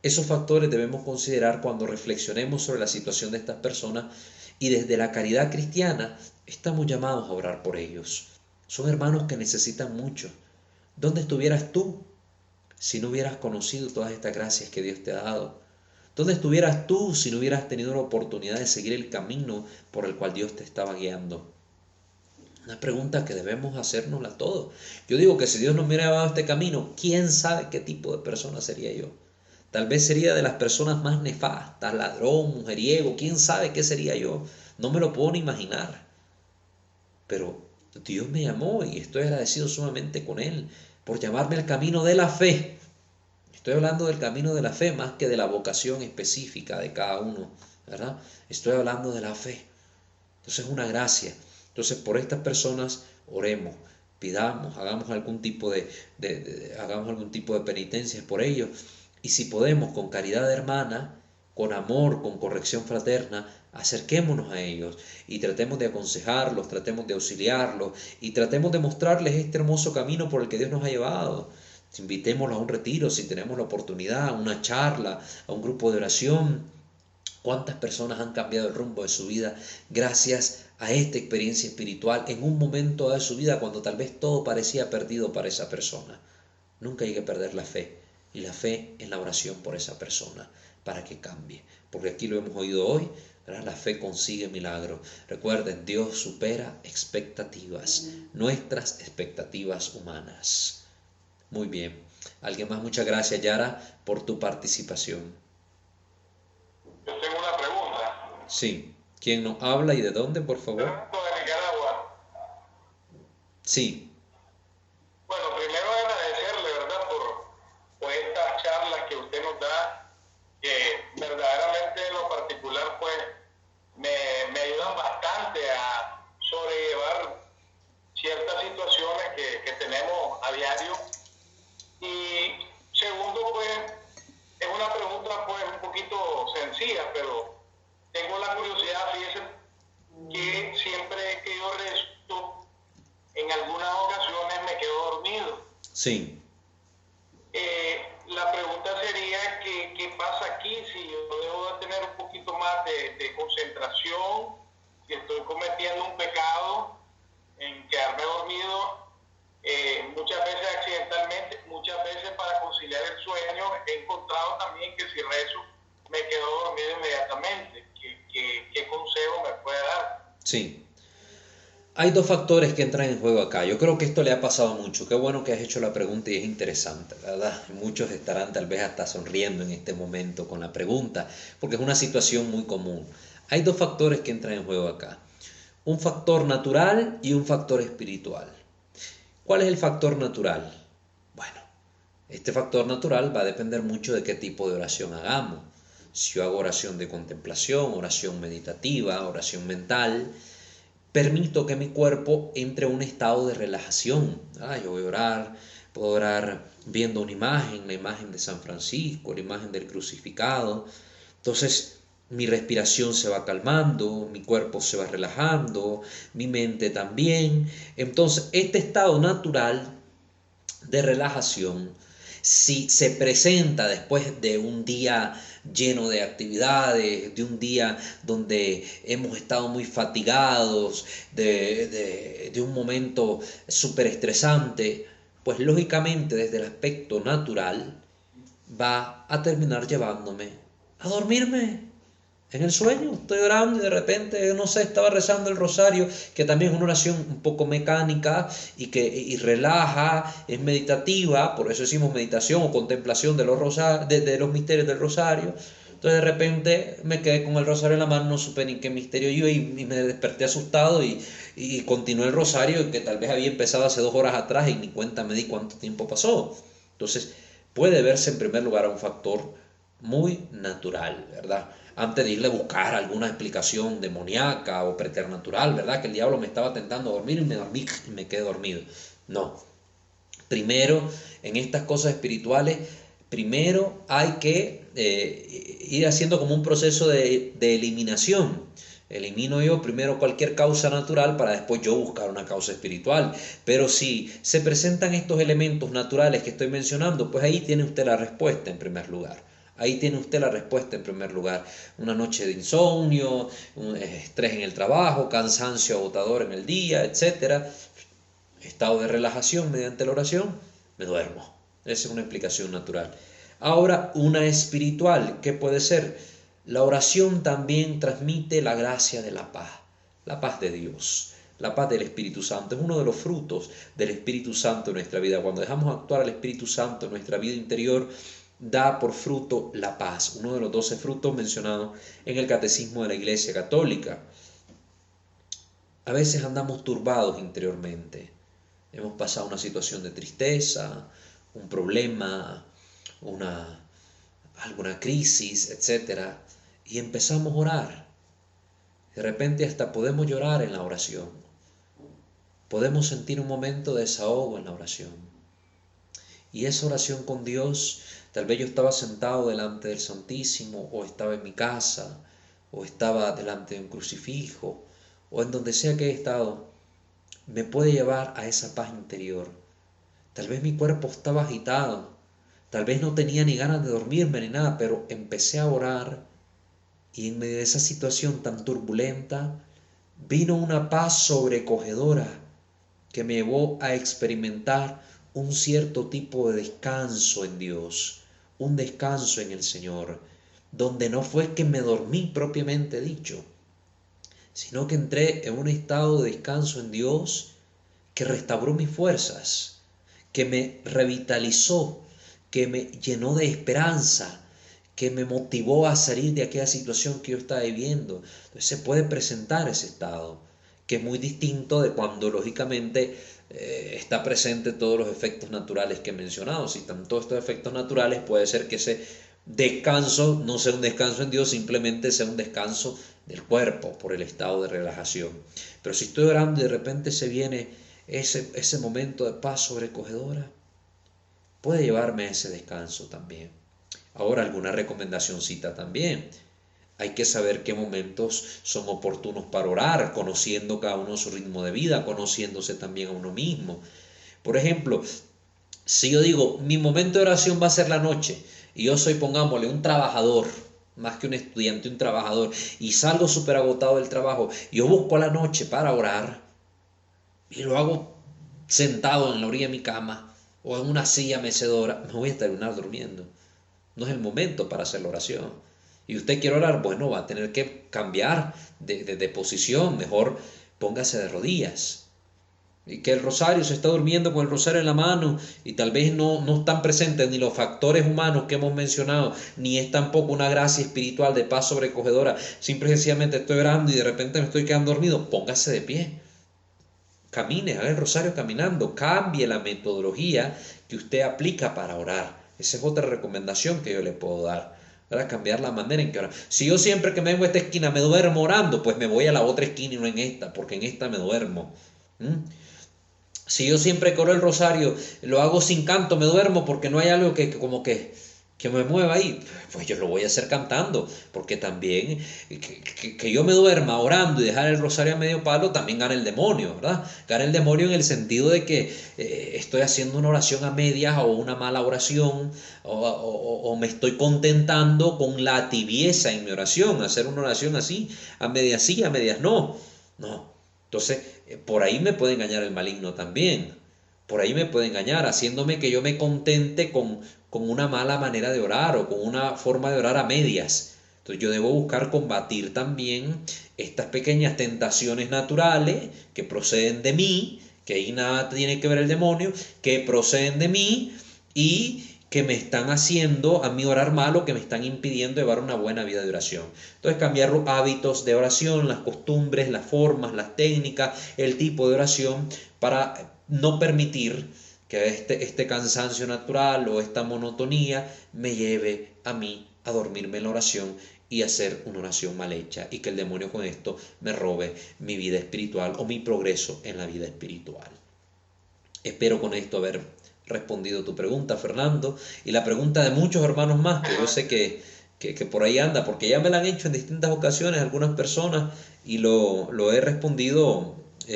esos factores debemos considerar cuando reflexionemos sobre la situación de estas personas, y desde la caridad cristiana estamos llamados a orar por ellos. Son hermanos que necesitan mucho. ¿Dónde estuvieras tú si no hubieras conocido todas estas gracias que Dios te ha dado? ¿Dónde estuvieras tú si no hubieras tenido la oportunidad de seguir el camino por el cual Dios te estaba guiando? Una pregunta que debemos hacernosla todos. Yo digo que si Dios no me hubiera llevado este camino, ¿quién sabe qué tipo de persona sería yo? Tal vez sería de las personas más nefastas, ladrón, mujeriego, quién sabe qué sería yo. No me lo puedo ni imaginar. Pero Dios me llamó y estoy agradecido sumamente con Él por llamarme al camino de la fe. Estoy hablando del camino de la fe más que de la vocación específica de cada uno, ¿verdad? Estoy hablando de la fe. Entonces es una gracia. Entonces por estas personas oremos, pidamos, hagamos algún tipo de penitencias por ellos. Y si podemos, con caridad hermana, con amor, con corrección fraterna, acerquémonos a ellos y tratemos de aconsejarlos, tratemos de auxiliarlos y tratemos de mostrarles este hermoso camino por el que Dios nos ha llevado. Invitémoslos a un retiro si tenemos la oportunidad, a una charla, a un grupo de oración. ¿Cuántas personas han cambiado el rumbo de su vida gracias a esta experiencia espiritual en un momento de su vida cuando tal vez todo parecía perdido para esa persona? Nunca hay que perder la fe, y la fe en la oración por esa persona para que cambie, porque aquí lo hemos oído hoy, ¿verdad? La fe consigue milagros. Recuerden, Dios supera expectativas, nuestras expectativas humanas. Muy bien. ¿Alguien más? Muchas gracias, Yara, por tu participación. Yo tengo una pregunta. Sí, ¿Quién nos habla y de dónde, por favor? De Nicaragua. Sí. Bueno, primero agradecerle, ¿verdad?, por estas charlas que usted nos da, que verdaderamente en lo particular, pues, me ayudan bastante a sobrellevar ciertas situaciones que tenemos a diario. Y segundo, pues, es una pregunta, pues, un poquito sencilla, pero tengo la curiosidad, fíjese, que siempre que yo rezo, en algunas ocasiones me quedo dormido. Sí. La pregunta sería que, ¿qué pasa aquí? Si yo debo de tener un poquito más de concentración, si estoy cometiendo un pecado en quedarme dormido, muchas veces accidentalmente, muchas veces para conciliar el sueño. He encontrado también que si rezo me quedo dormido inmediatamente. ¿Qué consejo me puede dar? Sí. Hay dos factores que entran en juego acá. Yo creo que esto le ha pasado mucho. Qué bueno que has hecho la pregunta y es interesante, ¿verdad? Muchos estarán tal vez hasta sonriendo en este momento con la pregunta, porque es una situación muy común. Hay dos factores que entran en juego acá. Un factor natural y un factor espiritual. ¿Cuál es el factor natural? Bueno, este factor natural va a depender mucho de qué tipo de oración hagamos. Si yo hago oración de contemplación, oración meditativa, oración mental, permito que mi cuerpo entre en un estado de relajación. Yo voy a orar, puedo orar viendo una imagen, la imagen de San Francisco, la imagen del crucificado. Entonces mi respiración se va calmando, mi cuerpo se va relajando, mi mente también. Entonces este estado natural de relajación, si se presenta después de un día lleno de actividades, de un día donde hemos estado muy fatigados, de un momento súper estresante, pues lógicamente desde el aspecto natural va a terminar llevándome a dormirme. En el sueño, estoy orando y de repente, no sé, estaba rezando el rosario, que también es una oración un poco mecánica y relaja, es meditativa, por eso decimos meditación o contemplación de los misterios del rosario. Entonces de repente me quedé con el rosario en la mano, no supe ni qué misterio yo y me desperté asustado y continué el rosario que tal vez había empezado hace 2 horas atrás y ni cuenta me di cuánto tiempo pasó. Entonces puede verse en primer lugar a un factor muy natural, ¿verdad? Antes de irle a buscar alguna explicación demoníaca o preternatural, ¿verdad? Que el diablo me estaba tentando a dormir y me dormí y me quedé dormido. No. Primero, en estas cosas espirituales, primero hay que ir haciendo como un proceso de eliminación. Elimino yo primero cualquier causa natural para después yo buscar una causa espiritual. Pero si se presentan estos elementos naturales que estoy mencionando, pues ahí tiene usted la respuesta en primer lugar. Ahí tiene usted la respuesta en primer lugar. Una noche de insomnio, un estrés en el trabajo, cansancio agotador en el día, etc. Estado de relajación mediante la oración, me duermo. Esa es una explicación natural. Ahora, una espiritual, ¿qué puede ser? La oración también transmite la gracia de la paz de Dios, la paz del Espíritu Santo. Es uno de los frutos del Espíritu Santo en nuestra vida. Cuando dejamos actuar al Espíritu Santo en nuestra vida interior, da por fruto la paz, uno de los 12 frutos mencionados en el Catecismo de la Iglesia Católica. A veces andamos turbados interiormente. Hemos pasado una situación de tristeza, un problema, alguna crisis, etc. Y empezamos a orar. De repente hasta podemos llorar en la oración. Podemos sentir un momento de desahogo en la oración. Y esa oración con Dios, tal vez yo estaba sentado delante del Santísimo, o estaba en mi casa, o estaba delante de un crucifijo, o en donde sea que he estado, me puede llevar a esa paz interior. Tal vez mi cuerpo estaba agitado, tal vez no tenía ni ganas de dormirme ni nada, pero empecé a orar y en medio de esa situación tan turbulenta vino una paz sobrecogedora que me llevó a experimentar un cierto tipo de descanso en Dios, un descanso en el Señor, donde no fue que me dormí propiamente dicho, sino que entré en un estado de descanso en Dios que restauró mis fuerzas, que me revitalizó, que me llenó de esperanza, que me motivó a salir de aquella situación que yo estaba viviendo. Entonces se puede presentar ese estado, que es muy distinto de cuando lógicamente está presente todos los efectos naturales que he mencionado. Si están todos estos efectos naturales, puede ser que ese descanso no sea un descanso en Dios, simplemente sea un descanso del cuerpo por el estado de relajación. Pero si estoy orando y de repente se viene ese momento de paz sobrecogedora, puede llevarme a ese descanso también. Ahora, alguna recomendacioncita también. Hay que saber qué momentos son oportunos para orar, conociendo cada uno su ritmo de vida, conociéndose también a uno mismo. Por ejemplo, si yo digo, mi momento de oración va a ser la noche, y yo soy, pongámosle, un trabajador, más que un estudiante, un trabajador, y salgo súper agotado del trabajo, yo busco la noche para orar, y lo hago sentado en la orilla de mi cama, o en una silla mecedora, me voy a terminar durmiendo. No es el momento para hacer la oración. Y usted quiere orar, bueno, va a tener que cambiar de posición, mejor póngase de rodillas. Y que el rosario, se está durmiendo con el rosario en la mano y tal vez no están presentes ni los factores humanos que hemos mencionado, ni es tampoco una gracia espiritual de paz sobrecogedora. Simple y sencillamente estoy orando y de repente me estoy quedando dormido, póngase de pie. Camine, haga el rosario caminando, cambie la metodología que usted aplica para orar. Esa es otra recomendación que yo le puedo dar, para cambiar la manera en que orar. Si yo siempre que me vengo a esta esquina me duermo orando, pues me voy a la otra esquina y no en esta, porque en esta me duermo. Si yo siempre que oro el rosario lo hago sin canto, me duermo porque no hay algo que me mueva ahí, pues yo lo voy a hacer cantando, porque también que yo me duerma orando y dejar el rosario a medio palo, también gana el demonio, ¿verdad? Gana el demonio en el sentido de que estoy haciendo una oración a medias o una mala oración, o me estoy contentando con la tibieza en mi oración, hacer una oración así, a medias sí, a medias no. Entonces, por ahí me puede engañar el maligno también. Por ahí me puede engañar, haciéndome que yo me contente con una mala manera de orar o con una forma de orar a medias. Entonces yo debo buscar combatir también estas pequeñas tentaciones naturales que proceden de mí, que ahí nada tiene que ver el demonio, que proceden de mí y que me están haciendo a mí orar mal o que me están impidiendo llevar una buena vida de oración. Entonces cambiar los hábitos de oración, las costumbres, las formas, las técnicas, el tipo de oración para no permitir que este cansancio natural o esta monotonía me lleve a mí a dormirme en la oración y hacer una oración mal hecha y que el demonio con esto me robe mi vida espiritual o mi progreso en la vida espiritual. Espero con esto haber respondido tu pregunta, Fernando, y la pregunta de muchos hermanos más que yo sé que por ahí anda, porque ya me la han hecho en distintas ocasiones algunas personas y lo he respondido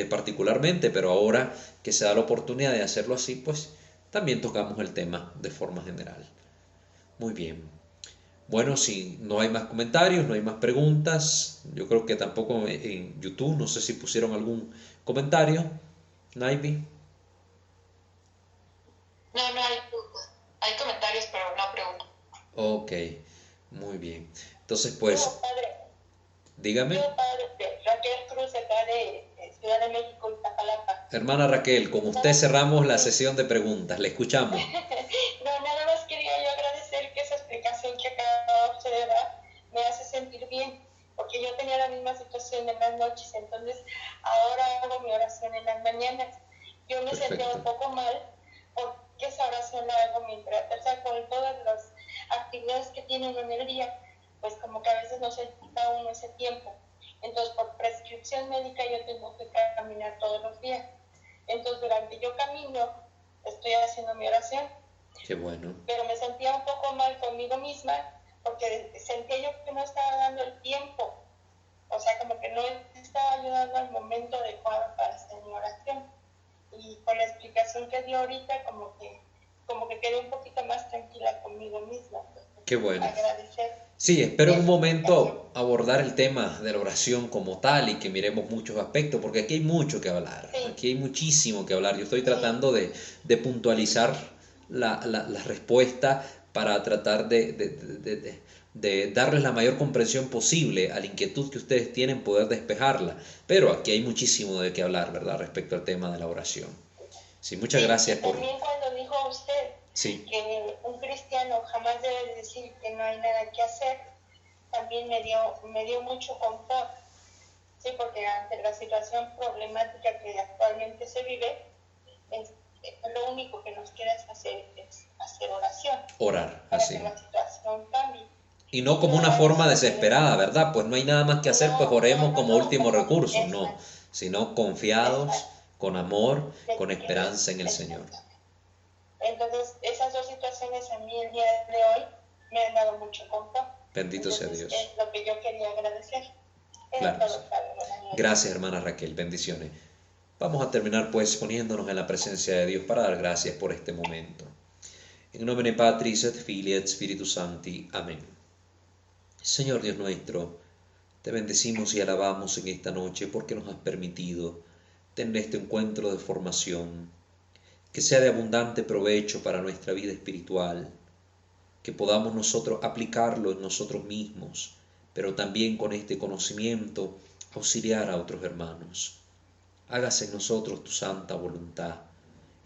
particularmente, pero ahora que se da la oportunidad de hacerlo así, pues también tocamos el tema de forma general. Muy bien. Bueno, si no hay más comentarios, no hay más preguntas, yo creo que tampoco en YouTube, no sé si pusieron algún comentario. Naivi. No hay comentarios, pero no preguntas. Ok, muy bien. Entonces, pues, dígame. Yo, padre, Raquel Cruz, acá de Ciudad de México, Iztapalapa. Hermana Raquel, con usted cerramos la sesión de preguntas. Le escuchamos. No, nada más quería yo agradecer que esa explicación que acaba de dar me hace sentir bien, porque yo tenía la misma situación en las noches, entonces ahora hago mi oración en las mañanas. Yo me sentía un poco mal porque esa oración la hago mientras, o sea, con todas las actividades que tiene uno en el día, pues como que a veces no se da uno ese tiempo. Entonces, por prescripción médica yo tengo que caminar todos los días. Entonces, durante yo camino, estoy haciendo mi oración. Qué bueno. Pero me sentía un poco mal conmigo misma porque sentía yo que no estaba dando el tiempo. O sea, como que no estaba ayudando al momento adecuado para hacer mi oración. Y con la explicación que dio ahorita, como que quedé un poquito más tranquila conmigo misma. Entonces, qué bueno. Agradecer. Sí, espero en un momento abordar el tema de la oración como tal y que miremos muchos aspectos, porque aquí hay mucho que hablar, sí. Aquí hay muchísimo que hablar. Yo estoy tratando de puntualizar la respuesta para tratar de darles la mayor comprensión posible a la inquietud que ustedes tienen, poder despejarla. Pero aquí hay muchísimo de qué hablar, ¿verdad?, respecto al tema de la oración. Sí, muchas gracias por... También cuando dijo usted sí. que un cristiano jamás debe decir que no hay nada que hacer, también me dio mucho confort, ¿sí? Porque ante la situación problemática que actualmente se vive, lo único que nos queda es hacer oración. Orar, para así. que la situación cambie. Y no como una forma desesperada, ¿verdad? Pues no hay nada más que hacer, pues oremos como último recurso, no, sino confiados, con amor, con esperanza en el Señor. Entonces, esas dos situaciones a mí el día de hoy me han dado mucho confort. Bendito sea Dios. Es lo que yo quería agradecer. Claro. Gracias, hermana Raquel, bendiciones. Vamos a terminar pues poniéndonos en la presencia de Dios para dar gracias por este momento. In nomine Patris et Filii et Spiritus Sancti. Amén. Señor Dios nuestro, te bendecimos y alabamos en esta noche porque nos has permitido tener este encuentro de formación, que sea de abundante provecho para nuestra vida espiritual, que podamos nosotros aplicarlo en nosotros mismos, pero también con este conocimiento auxiliar a otros hermanos. Hágase en nosotros tu santa voluntad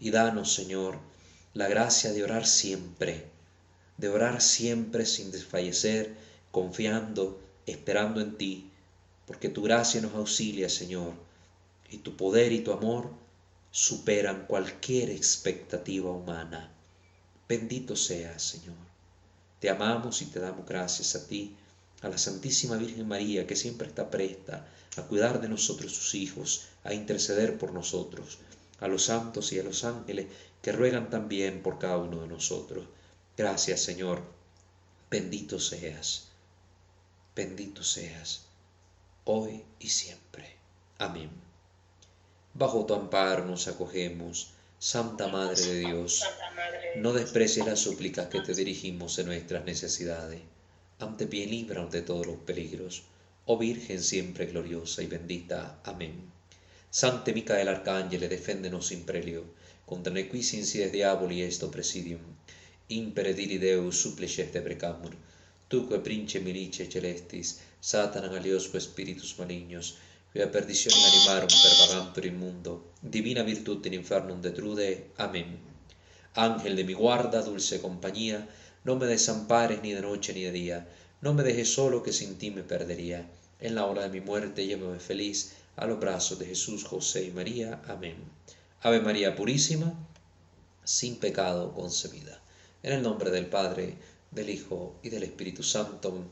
y danos, Señor, la gracia de orar siempre sin desfallecer, confiando, esperando en ti, porque tu gracia nos auxilia, Señor, y tu poder y tu amor superan cualquier expectativa humana. Bendito seas, Señor. Te amamos y te damos gracias a ti, a la Santísima Virgen María, que siempre está presta a cuidar de nosotros sus hijos, a interceder por nosotros, a los santos y a los ángeles que ruegan también por cada uno de nosotros. Gracias, Señor. Bendito seas, hoy y siempre. Amén. Bajo tu amparo nos acogemos, Santa Madre de Dios. No desprecies las súplicas que te dirigimos en nuestras necesidades. Ante pie líbranos de todos los peligros. Oh Virgen siempre gloriosa y bendita. Amén. Sancte Micael Arcángel, deféndenos in prelio, contra nequis insides diaboli est presidium. Impere diri Deus supplices te precamur. Tuque prince milice celestis, Satanan aliosque spiritus malignos, via perditionem animarum pervagantur in mundo, divina virtute in infernum detrude. Amén. Ángel de mi guarda, dulce compañía, no me desampares ni de noche ni de día, no me dejes solo que sin ti me perdería. En la hora de mi muerte llévame feliz a los brazos de Jesús, José y María. Amén. Ave María Purísima, sin pecado concebida. En el nombre del Padre, del Hijo y del Espíritu Santo.